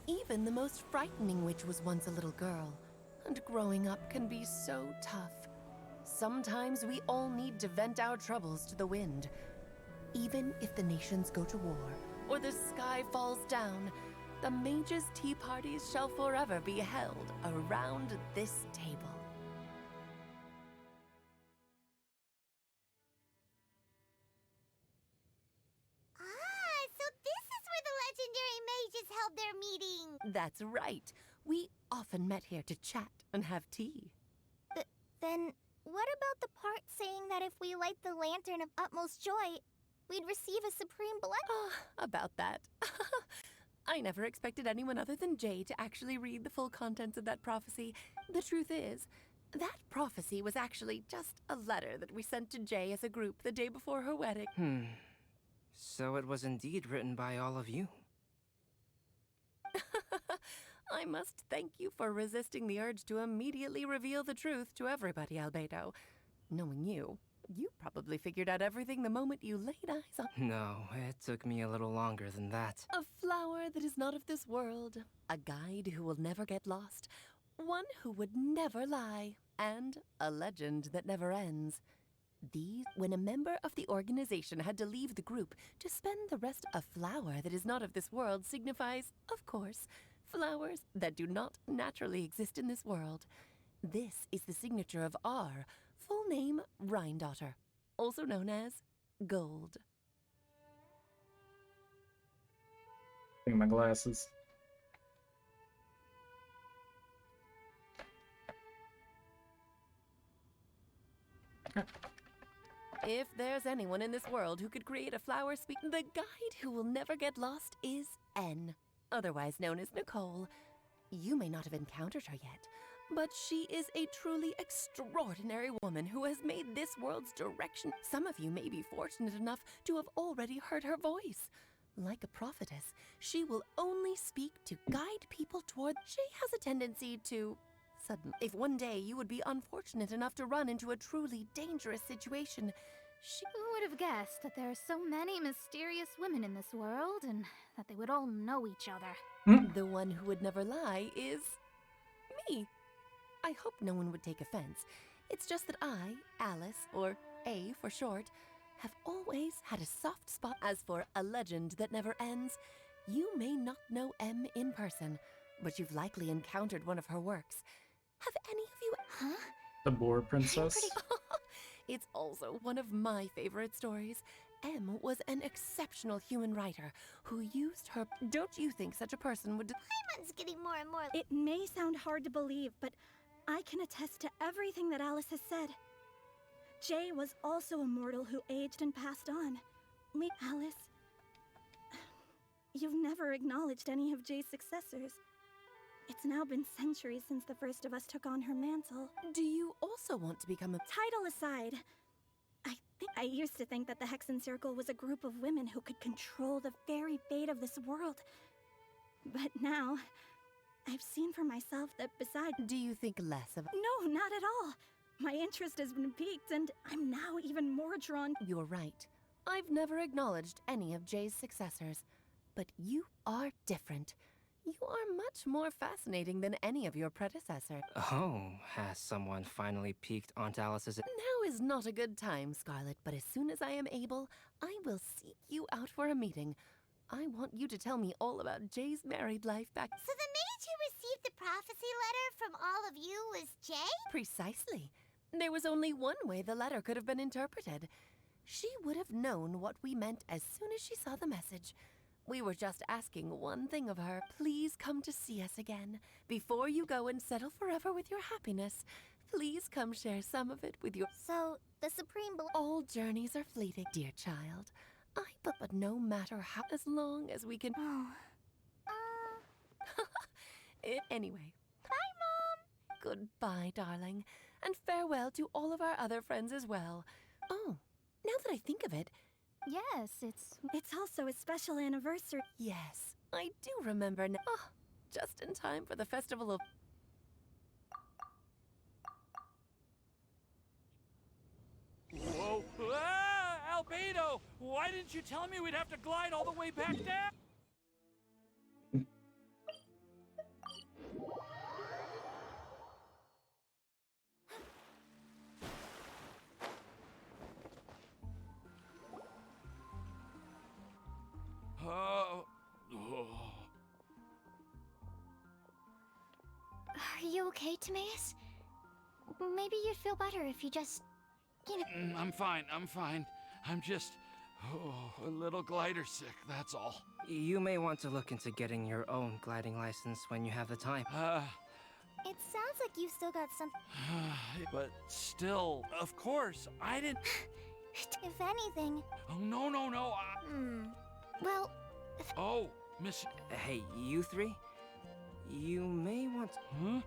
Even the most frightening witch was once a little girl, and growing up can be so tough. Sometimes we all need to vent our troubles to the wind. Even if the nations go to war, or the sky falls down, the mages' tea parties shall forever be held around this table. So this is where the legendary mages held their meeting. That's right. We often met here to chat and have tea. Then, what about the part saying that if we light the lantern of utmost joy, we'd receive a supreme blessing? About that. I never expected anyone other than Jay to actually read the full contents of that prophecy. The truth is, that prophecy was actually just a letter that we sent to Jay as a group the day before her wedding. So it was indeed written by all of you. I must thank you for resisting the urge to immediately reveal the truth to everybody, Albedo. Knowing you, you probably figured out everything the moment you laid eyes on... No, it took me a little longer than that. A flower that is not of this world, a guide who will never get lost, one who would never lie, and a legend that never ends. These, when a member of the organization had to leave the group to spend the rest, a flower that is not of this world signifies, of course, flowers that do not naturally exist in this world. This is the signature of our full name, Rhine-daughter, also known as Gold. Look at my glasses. If there's anyone in this world who could create a flower the guide who will never get lost is N, otherwise known as Nicole. You may not have encountered her yet, but she is a truly extraordinary woman who has made this world's direction. Some of you may be fortunate enough to have already heard her voice. Like a prophetess, she will only speak to guide people toward... She has a tendency to sudden. If one day you would be unfortunate enough to run into a truly dangerous situation, Who would have guessed that there are so many mysterious women in this world and that they would all know each other? The one who would never lie is me. I hope no one would take offense. It's just that I, Alice, or A for short, have always had a soft spot. As for a legend that never ends, you may not know M in person, but you've likely encountered one of her works. Have any of you... Huh? The Boar Princess. It's also one of my favorite stories. M was an exceptional human writer who used her... Don't you think such a person would... Paimon's getting more and more... It may sound hard to believe, but I can attest to everything that Alice has said. Jay was also a mortal who aged and passed on. Alice, you've never acknowledged any of Jay's successors. It's now been centuries since the first of us took on her mantle. Do you also want to become a... Title aside, I used to think that the Hexen Circle was a group of women who could control the very fate of this world. But now, I've seen for myself that besides... Do you think less of... No, not at all. My interest has been piqued, and I'm now even more drawn... You're right. I've never acknowledged any of Jay's successors. But you are different. You are much more fascinating than any of your predecessors. Oh, has someone finally peeked onto Alice's... Now is not a good time, Scarlet, but as soon as I am able, I will seek you out for a meeting. I want you to tell me all about Jay's married life back... So the mage who received the prophecy letter from all of you was Jay? Precisely. There was only one way the letter could have been interpreted. She would have known what we meant as soon as she saw the message. We were just asking one thing of her. Please come to see us again. Before you go and settle forever with your happiness, please come share some of it with your... So, the Supreme... All journeys are fleeting, dear child. But no matter how... As long as we can... Anyway. Bye, Mom! Goodbye, darling. And farewell to all of our other friends as well. Oh, now that I think of it... Yes, It's also a special anniversary. Yes, I do remember now. Oh, just in time for the festival of... Whoa! Ah, Albedo! Why didn't you tell me we'd have to glide all the way back down? Are you okay, Timaeus? Maybe you'd feel better if you just, you know... I'm fine, I'm fine. I'm just, a little glider sick, that's all. You may want to look into getting your own gliding license when you have the time. It sounds like you still got some... But still, of course, I didn't... If anything... Oh, no. Well... Oh, Miss... Hey, you three? You may want to... Huh?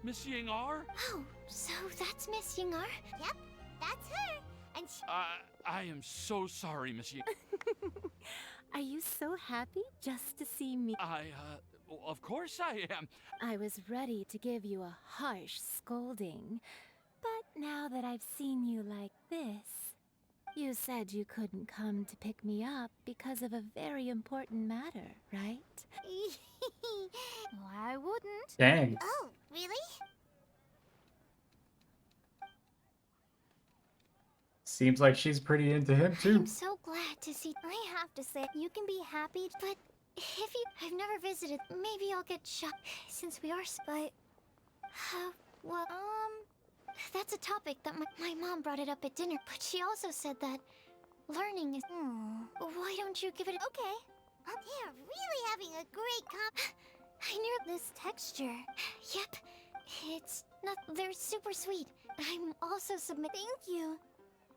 Miss Yingar? Oh, so that's Miss Yingar? Yep, that's her. And she... I am so sorry, Miss Yingar. Are you so happy just to see me? Well, of course I am. I was ready to give you a harsh scolding, but now that I've seen you like this, you said you couldn't come to pick me up because of a very important matter, right? Why wouldn't? Dang. Oh, really? Seems like she's pretty into him too. I'm so glad to see... I have to say, you can be happy, but if you... I've never visited. Maybe I'll get shocked since we are... But... well, that's a topic that my mom brought it up at dinner, but she also said that learning is... Why don't you give it... Okay. They're really having a great I knew this texture. Yep. It's not... They're super sweet. I'm also submit... Thank you.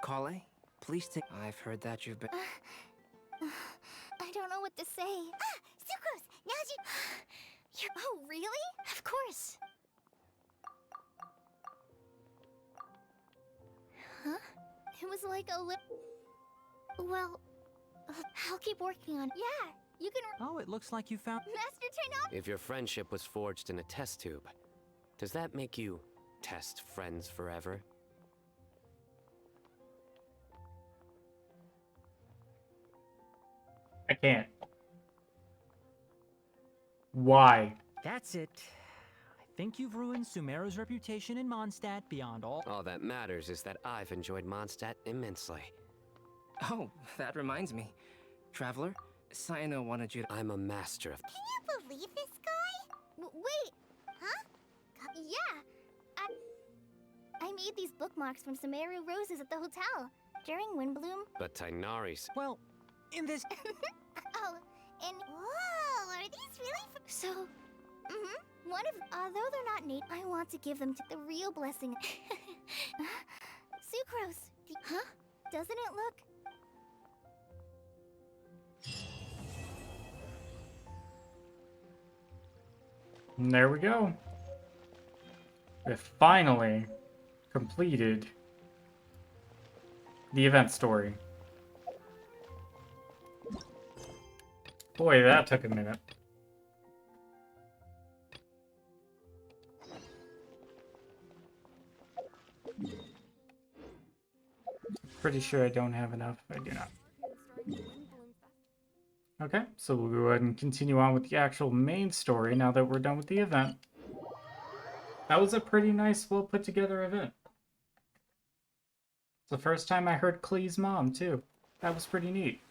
Kale, please take... I've heard that you've been... I don't know what to say. Sucrose! Now You're... Oh, really? Of course. Huh? It was like a lip... Well, I'll keep working on... Yeah, You can. Oh, it looks like you found. Master Trinop. If your friendship was forged in a test tube, does that make you test friends forever? I can't. Why? That's it. I think you've ruined Sumeru's reputation in Mondstadt beyond all. All that matters is that I've enjoyed Mondstadt immensely. Oh, that reminds me. Traveler, Sayano wanted you to... I'm a master of... Can you believe this guy? Wait, huh? Yeah. I made these bookmarks from Sumeru roses at the hotel during Windbloom. But Tainari's... Well, in this... Oh, and... Whoa, are these really... So, one of... Although they're not native, I want to give them to the real blessing. Sucrose. Huh? Doesn't it look... And there we go. We finally completed the event story. Boy, that took a minute. Pretty sure I don't have enough. I do not. Okay, so we'll go ahead and continue on with the actual main story now that we're done with the event. That was a pretty nice, well put together event. It's the first time I heard Klee's mom, too. That was pretty neat.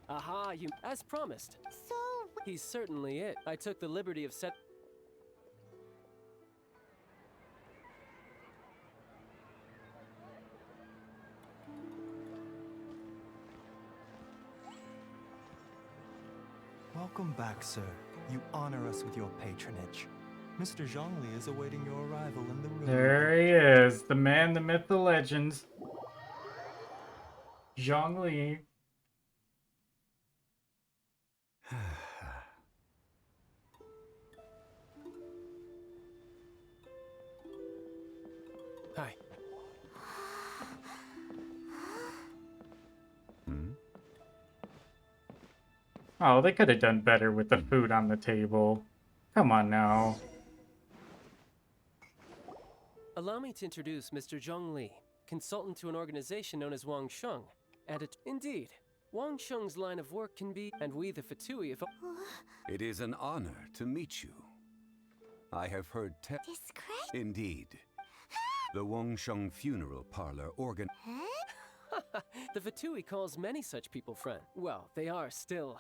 Aha, you... As promised. So... He's certainly it. I took the liberty of set... Welcome back, sir. You honor us with your patronage. Mr. Zhongli is awaiting your arrival in the room. There he is, the man, the myth, the legend. Zhongli. Hi. Oh, they could have done better with the food on the table. Come on now. Allow me to introduce Mr. Zhong Li, consultant to an organization known as Wang Sheng. Indeed, Wang Sheng's line of work can be, and we the Fatui have... It is an honor to meet you. I have heard Discreet? Indeed. The Wangsheng Funeral Parlor organ... The Fatui calls many such people friend. Well, they are still...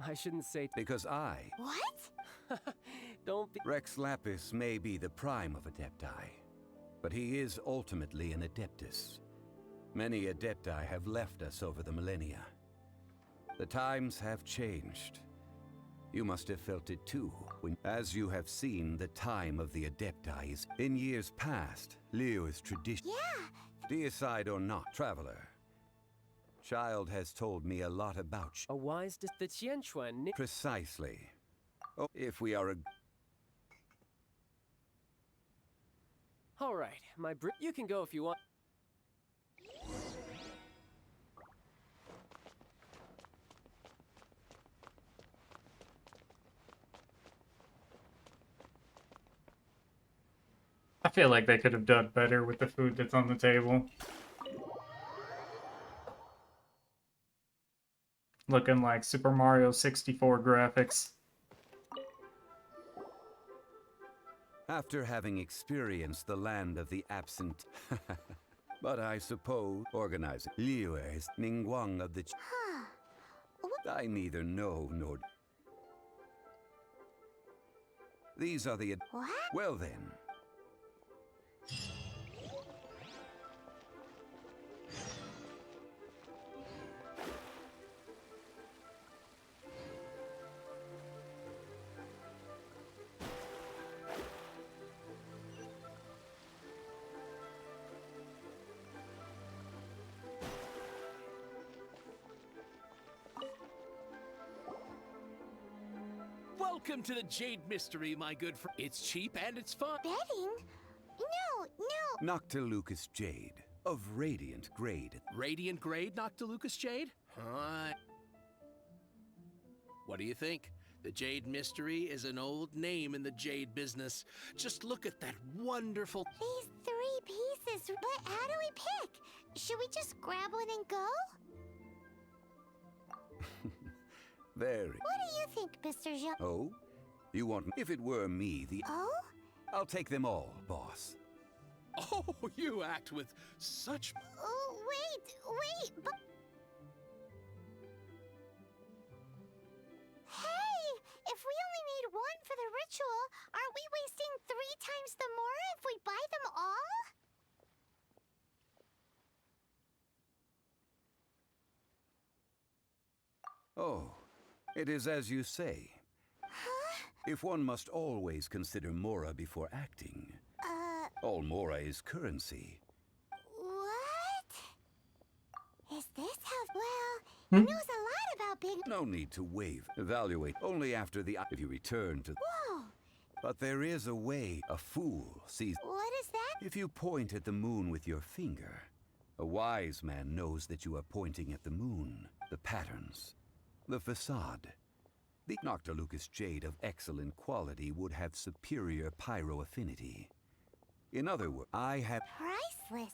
I shouldn't say... Because I... What? Don't be... Rex Lapis may be the prime of Adepti, but he is ultimately an Adeptus. Many Adepti have left us over the millennia. The times have changed. You must have felt it too, when, as you have seen, the time of the Adepti is... In years past, Leo's tradition... Yeah! Deicide or not, traveler. Child has told me a lot about you. A wise... The Qianquan... Precisely. Oh, if we are a... All right, you can go if you want. I feel like they could have done better with the food that's on the table. Looking like Super Mario 64 graphics. After having experienced the land of the absent... But I suppose organizing Liu is Ningguang of the... I neither know nor... These are the... What? Well then... Welcome to the Jade Mystery, my good friend. It's cheap and it's fun. Betting? No. Noctilucous Jade, of Radiant Grade. Radiant Grade, Noctilucous Jade? What do you think? The Jade Mystery is an old name in the jade business. Just look at that wonderful... These 3 pieces, but how do we pick? Should we just grab one and go? Very. What do you think, Mr. Jean? Oh? You want me? If it were me, Oh? I'll take them all, boss. Oh, you act with such... Oh, wait, but... Hey! If we only need 1 for the ritual, aren't we wasting 3 times the more if we buy them all? Oh, it is as you say. Huh? If one must always consider Mora before acting, all Mora is currency. What? Is this how... Well, he knows a lot about big... No need to waive. Evaluate only after the... If you return to... Whoa! But there is a way a fool sees... What is that? If you point at the moon with your finger, a wise man knows that you are pointing at the moon, the patterns, the facade. The Noctilucous Jade of excellent quality would have superior pyro affinity. In other words, I have... Priceless.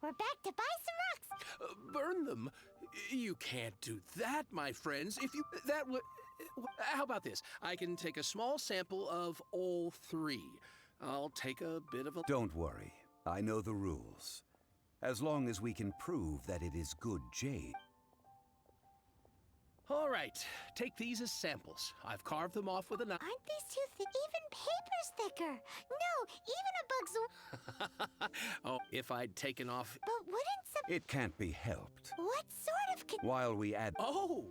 We're back to buy some rocks. burn them. You can't do that, my friends. If you... That would... How about this? I can take a small sample of all 3. I'll take a bit of a... Don't worry. I know the rules. As long as we can prove that it is good jade. All right. Take these as samples. I've carved them off with a knife. Aren't these too thick? Even paper's thicker. No, even a bug's... Oh, if I'd taken off... But wouldn't some... It can't be helped. What sort of... While we add... Oh!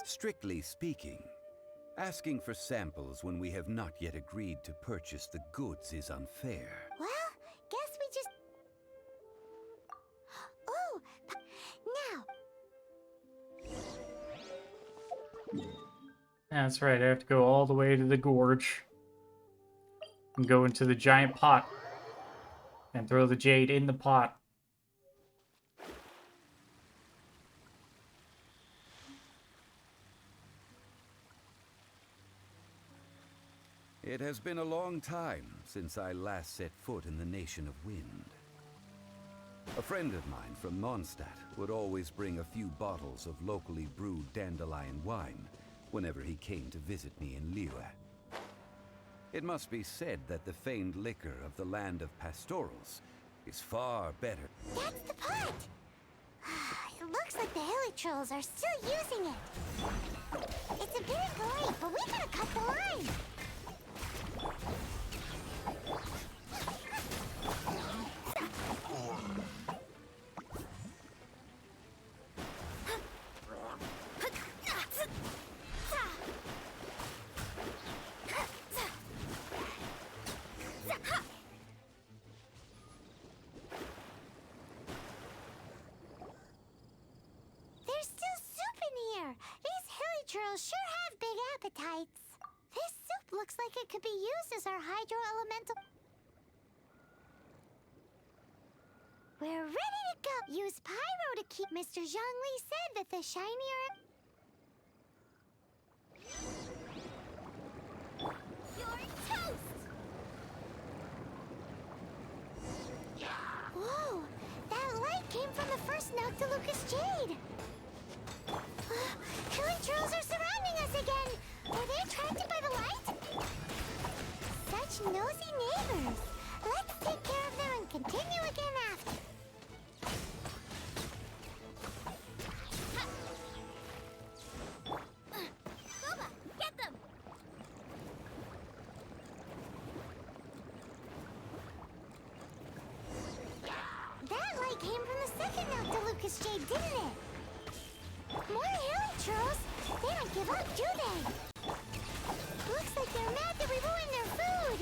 Strictly speaking, asking for samples when we have not yet agreed to purchase the goods is unfair. Well, guess we just... Oh! Now! That's right, I have to go all the way to the gorge. And go into the giant pot. And throw the jade in the pot. It has been a long time since I last set foot in the Nation of Wind. A friend of mine from Mondstadt would always bring a few bottles of locally brewed dandelion wine whenever he came to visit me in Liyue. It must be said that the famed liquor of the land of pastorals is far better. That's the pot! It looks like the hilly trolls are still using it. It's a bit late, but we gotta cut the line. There's still soup in here. These hilly trolls sure have big appetites. This soup looks like it could be used as our hydro-elemental... We're ready to go! Use pyro to keep... Mr. Zhongli said that the shinier... You're toast! Whoa! That light came from the first Noctilucous Jade! Hilly trolls are surrounding us again! Were they attracted by the light? Such nosy neighbors! Let's take care of them and continue again after. Boba, get them! That light came from the second Noctilucous Jade, didn't it? More hilly trolls? They don't give up, do they? Looks like they're mad that we ruined their food.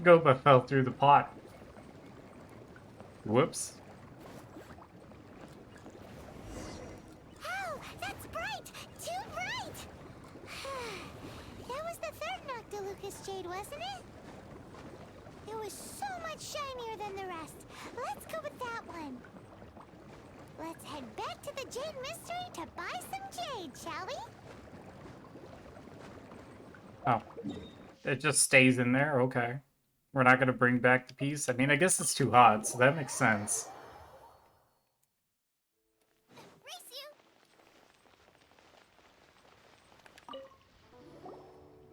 Gopa fell through the pot. Whoops. Oh, that's bright! Too bright! That was the third Noctilucous jade, wasn't it? It was so much shinier than the rest. Let's go with that one. Let's head back to the Jade Mystery to buy some jade, shall we? Oh. It just stays in there? Okay. We're not gonna bring back the piece? I mean, I guess it's too hot, so that makes sense.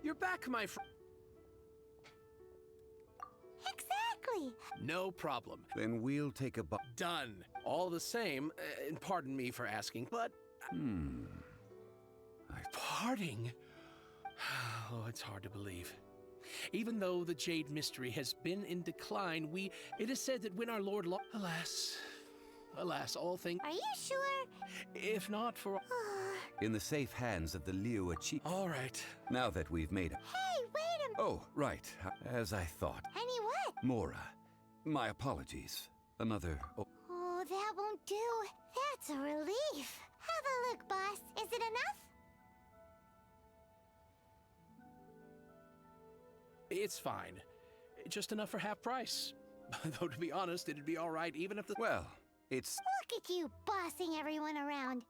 You're back, my friend. Exactly. No problem. Then we'll take a bite. Done. All the same, and pardon me for asking, but... Parting? Oh, it's hard to believe. Even though the Jade Mystery has been in decline, it is said that when our Lord alas, all things... Are you sure? If not for... In the safe hands of the Liu Achi. All right. Now that we've made it. Hey, wait a minute. Oh, right. As I thought. Any what? Mora. My apologies. Another... Oh, that won't do. That's a relief. Have a look, boss. Is it enough? It's fine. Just enough for half price. Though, to be honest, it'd be all right even if the... Well, it's... Look at you bossing everyone around.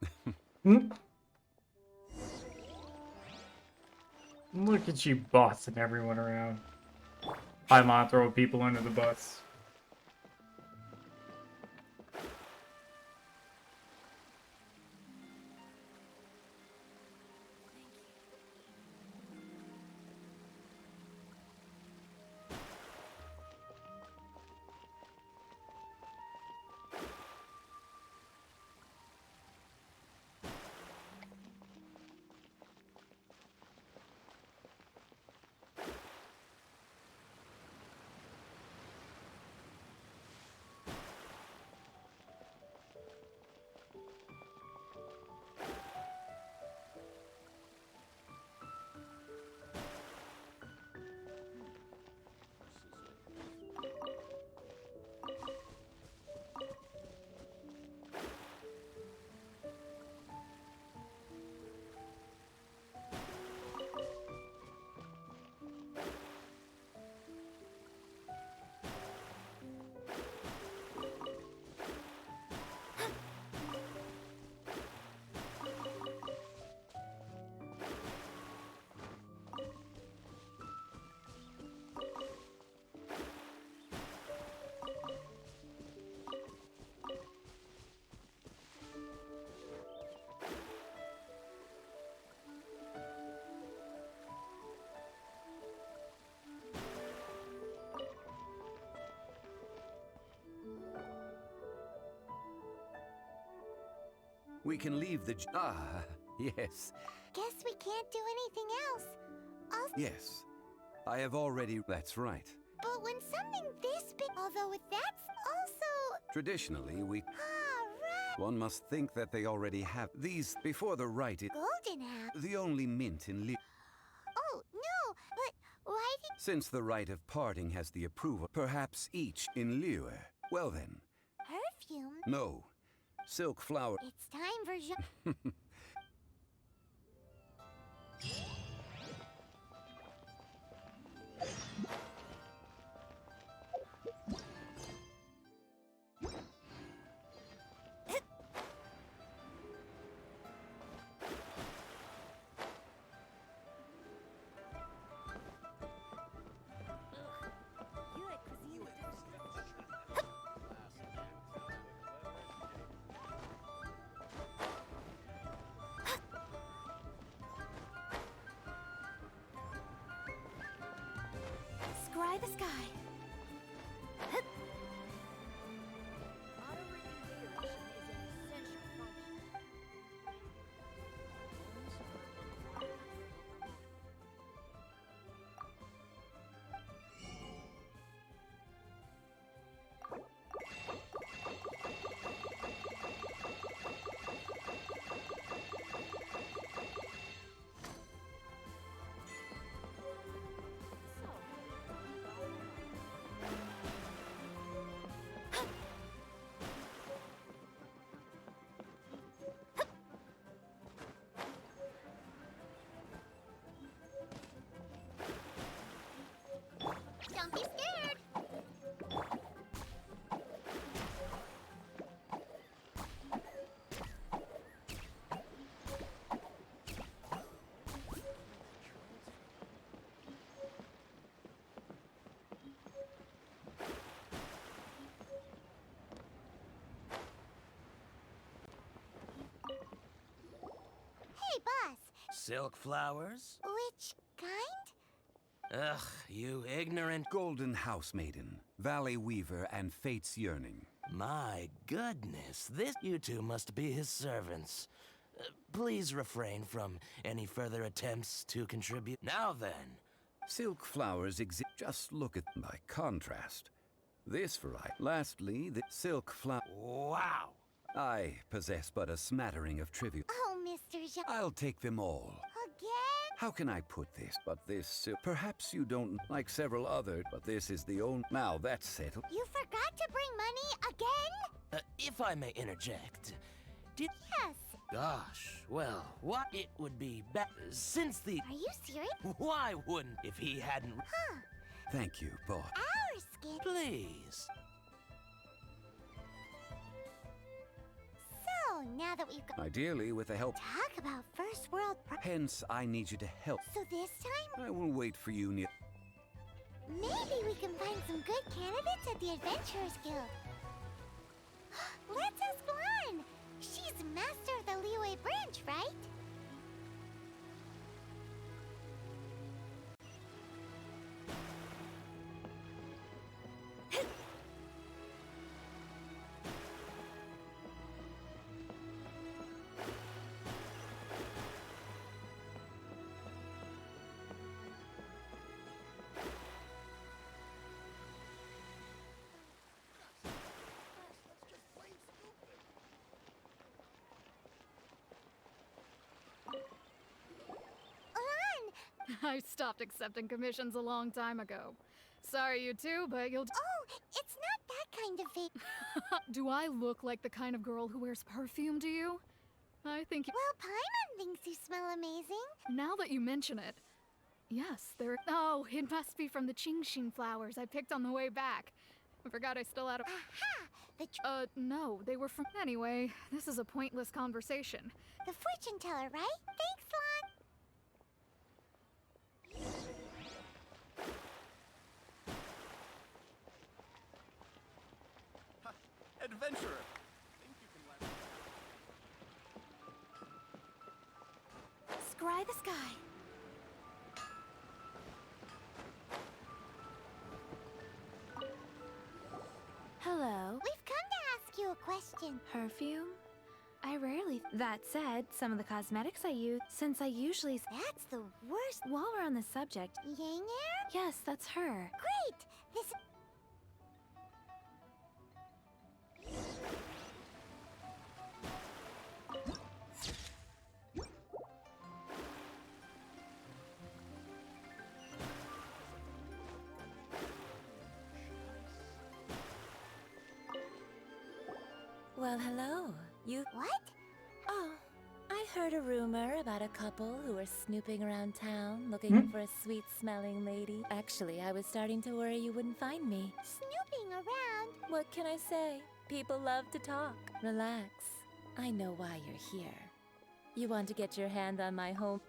Look at you bossing everyone around. Paimon throw people under the bus. We can leave the... yes. Guess we can't do anything else. Yes. I have already... That's right. But when something this big... Although that's also... Traditionally, we... right. One must think that they already have these before the rite is... Golden apple. The only mint in Li... Oh, no, but why did... Since the rite of parting has the approval, perhaps each in Liu. Well then. Perfume? No. Silk flower. It's time for Jean... Scry the sky. Silk flowers? Which kind? Ugh, you ignorant. Golden House Maiden, Valley Weaver, and Fate's Yearning. My goodness, you two must be his servants. Please refrain from any further attempts to contribute. Now then. Silk flowers exist. Just look at by contrast. This variety. Lastly, the silk flower. Wow! I possess but a smattering of trivia. Oh, Mr. Jean. I'll take them all. Again? How can I put this? But this, perhaps you don't like several other, but this is the only. Now that's settled. You forgot to bring money again? If I may interject, Yes. Gosh, well, what it would be better since the. Are you serious? Why wouldn't if he hadn't? Huh. Thank you, boss. Our skin. Please. So, now that we've got. Ideally, with the help. Talk about first world. Hence, I need you to help. So this time? I will wait for you near. Maybe we can find some good candidates at the Adventurers Guild. Let's ask Lan. She's master of the Liyue branch, right? I stopped accepting commissions a long time ago. Sorry, you two, but you'll. Oh, it's not that kind of fate. Do I look like the kind of girl who wears perfume to you? I think. Well, Paimon thinks you smell amazing. Now that you mention it. Yes, there. Oh, it must be from the Genshin flowers I picked on the way back. I forgot I still had a. Aha! No, they were from. Anyway, this is a pointless conversation. The fortune teller, right? Thanks, Lan. Adventurer! Scry the sky. Hello. We've come to ask you a question. Perfume? I rarely. That said, some of the cosmetics I use, since I usually. That's the worst. While we're on the subject. Yang? Yes, that's her. Great! This. Well, hello. You. What? Oh, I heard a rumor about a couple who were snooping around town looking for a sweet smelling lady. Actually, I was starting to worry you wouldn't find me. Snooping around? What can I say? People love to talk. Relax. I know why you're here. You want to get your hand on my home.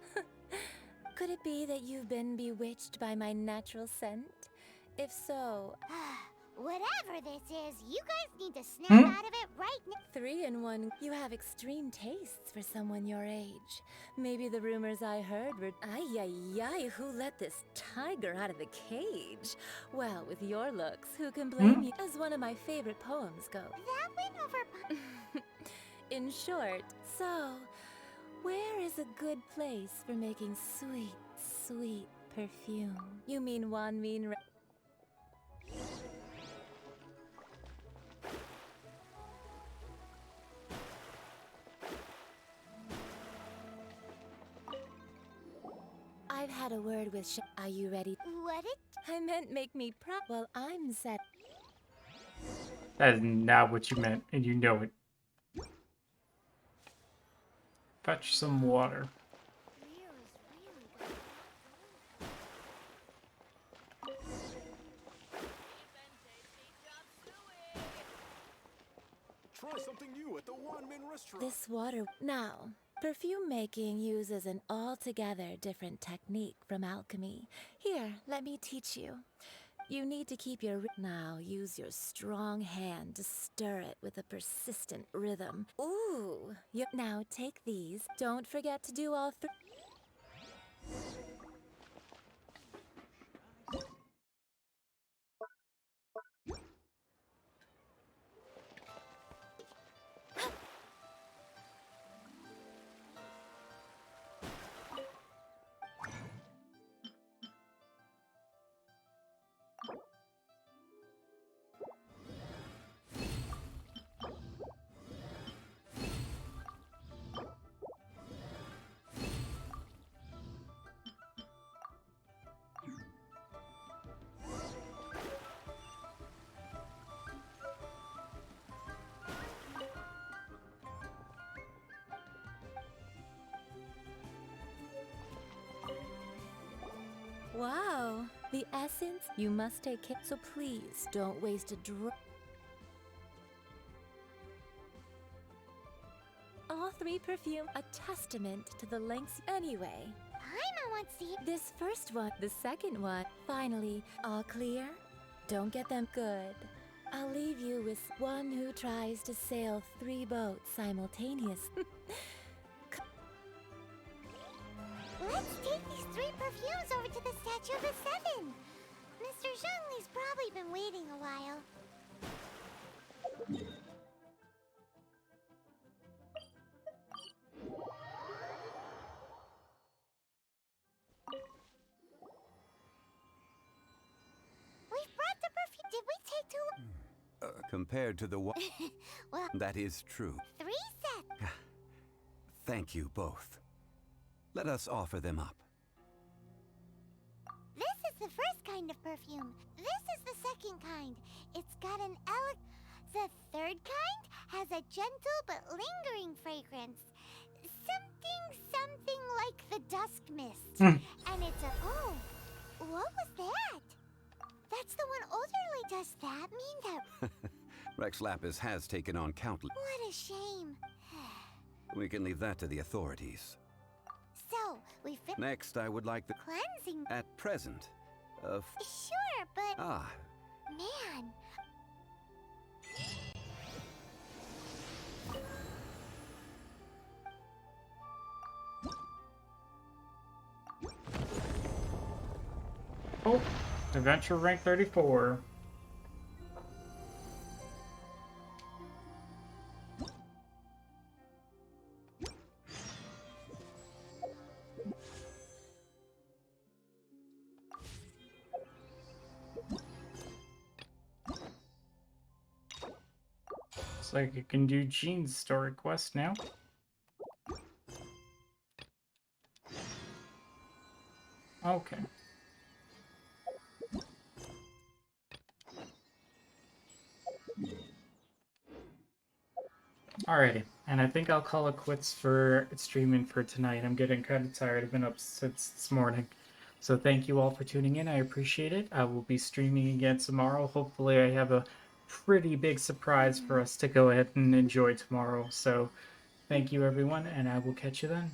Could it be that you've been bewitched by my natural scent? If so. Whatever this is, you guys need to snap out of it right now. 3 in 1. You have extreme tastes for someone your age. Maybe the rumors I heard were. Ay, who let this tiger out of the cage? Well, with your looks, who can blame you? As one of my favorite poems goes. That went over. In short, so, where is a good place for making sweet, sweet perfume? You mean Wanmin? I've had a word with Are you ready? What it? I meant make me well, I'm set. That is not what you meant, and you know it. Fetch some water. Try something new at the Wanmin restaurant. This water. Now, perfume making uses an altogether different technique from alchemy. Here, let me teach you. You need to keep your. Now, use your strong hand to stir it with a persistent rhythm. Ooh! Now, take these. Don't forget to do all 3. Wow, the essence you must take care. So please don't waste a drop. All three perfume a testament to the lengths. Anyway, Paimon wants to hear. this first one, the second one, finally, all clear? Don't get them good. I'll leave you with one who tries to sail 3 boats simultaneously. Let's take these 3 perfumes over to the Statue of the Seven. Mr. Zhongli's probably been waiting a while. We've brought the perfume. Did we take too long? Compared to the one... Well, That is true. 3 sets. Thank you both. Let us offer them up. This is the first kind of perfume. This is the second kind. It's got an The third kind has a gentle but lingering fragrance. Something like the dusk mist. And it's a... Oh, what was that? That's the one Olderly. Does that mean that... Rex Lapis has taken on countless... What a shame. We can leave that to the authorities. So, we fit... Next, I would like the... Cleansing... At present, Sure, but... Ah, Man... Oh, adventure rank 34. Looks like I can do Jean's story quest now. Okay. Alrighty, and I think I'll call it quits for streaming for tonight. I'm getting kind of tired. I've been up since this morning. So thank you all for tuning in. I appreciate it. I will be streaming again tomorrow. Hopefully I have a pretty big surprise for us to go ahead and enjoy tomorrow. So thank you everyone, and I will catch you then.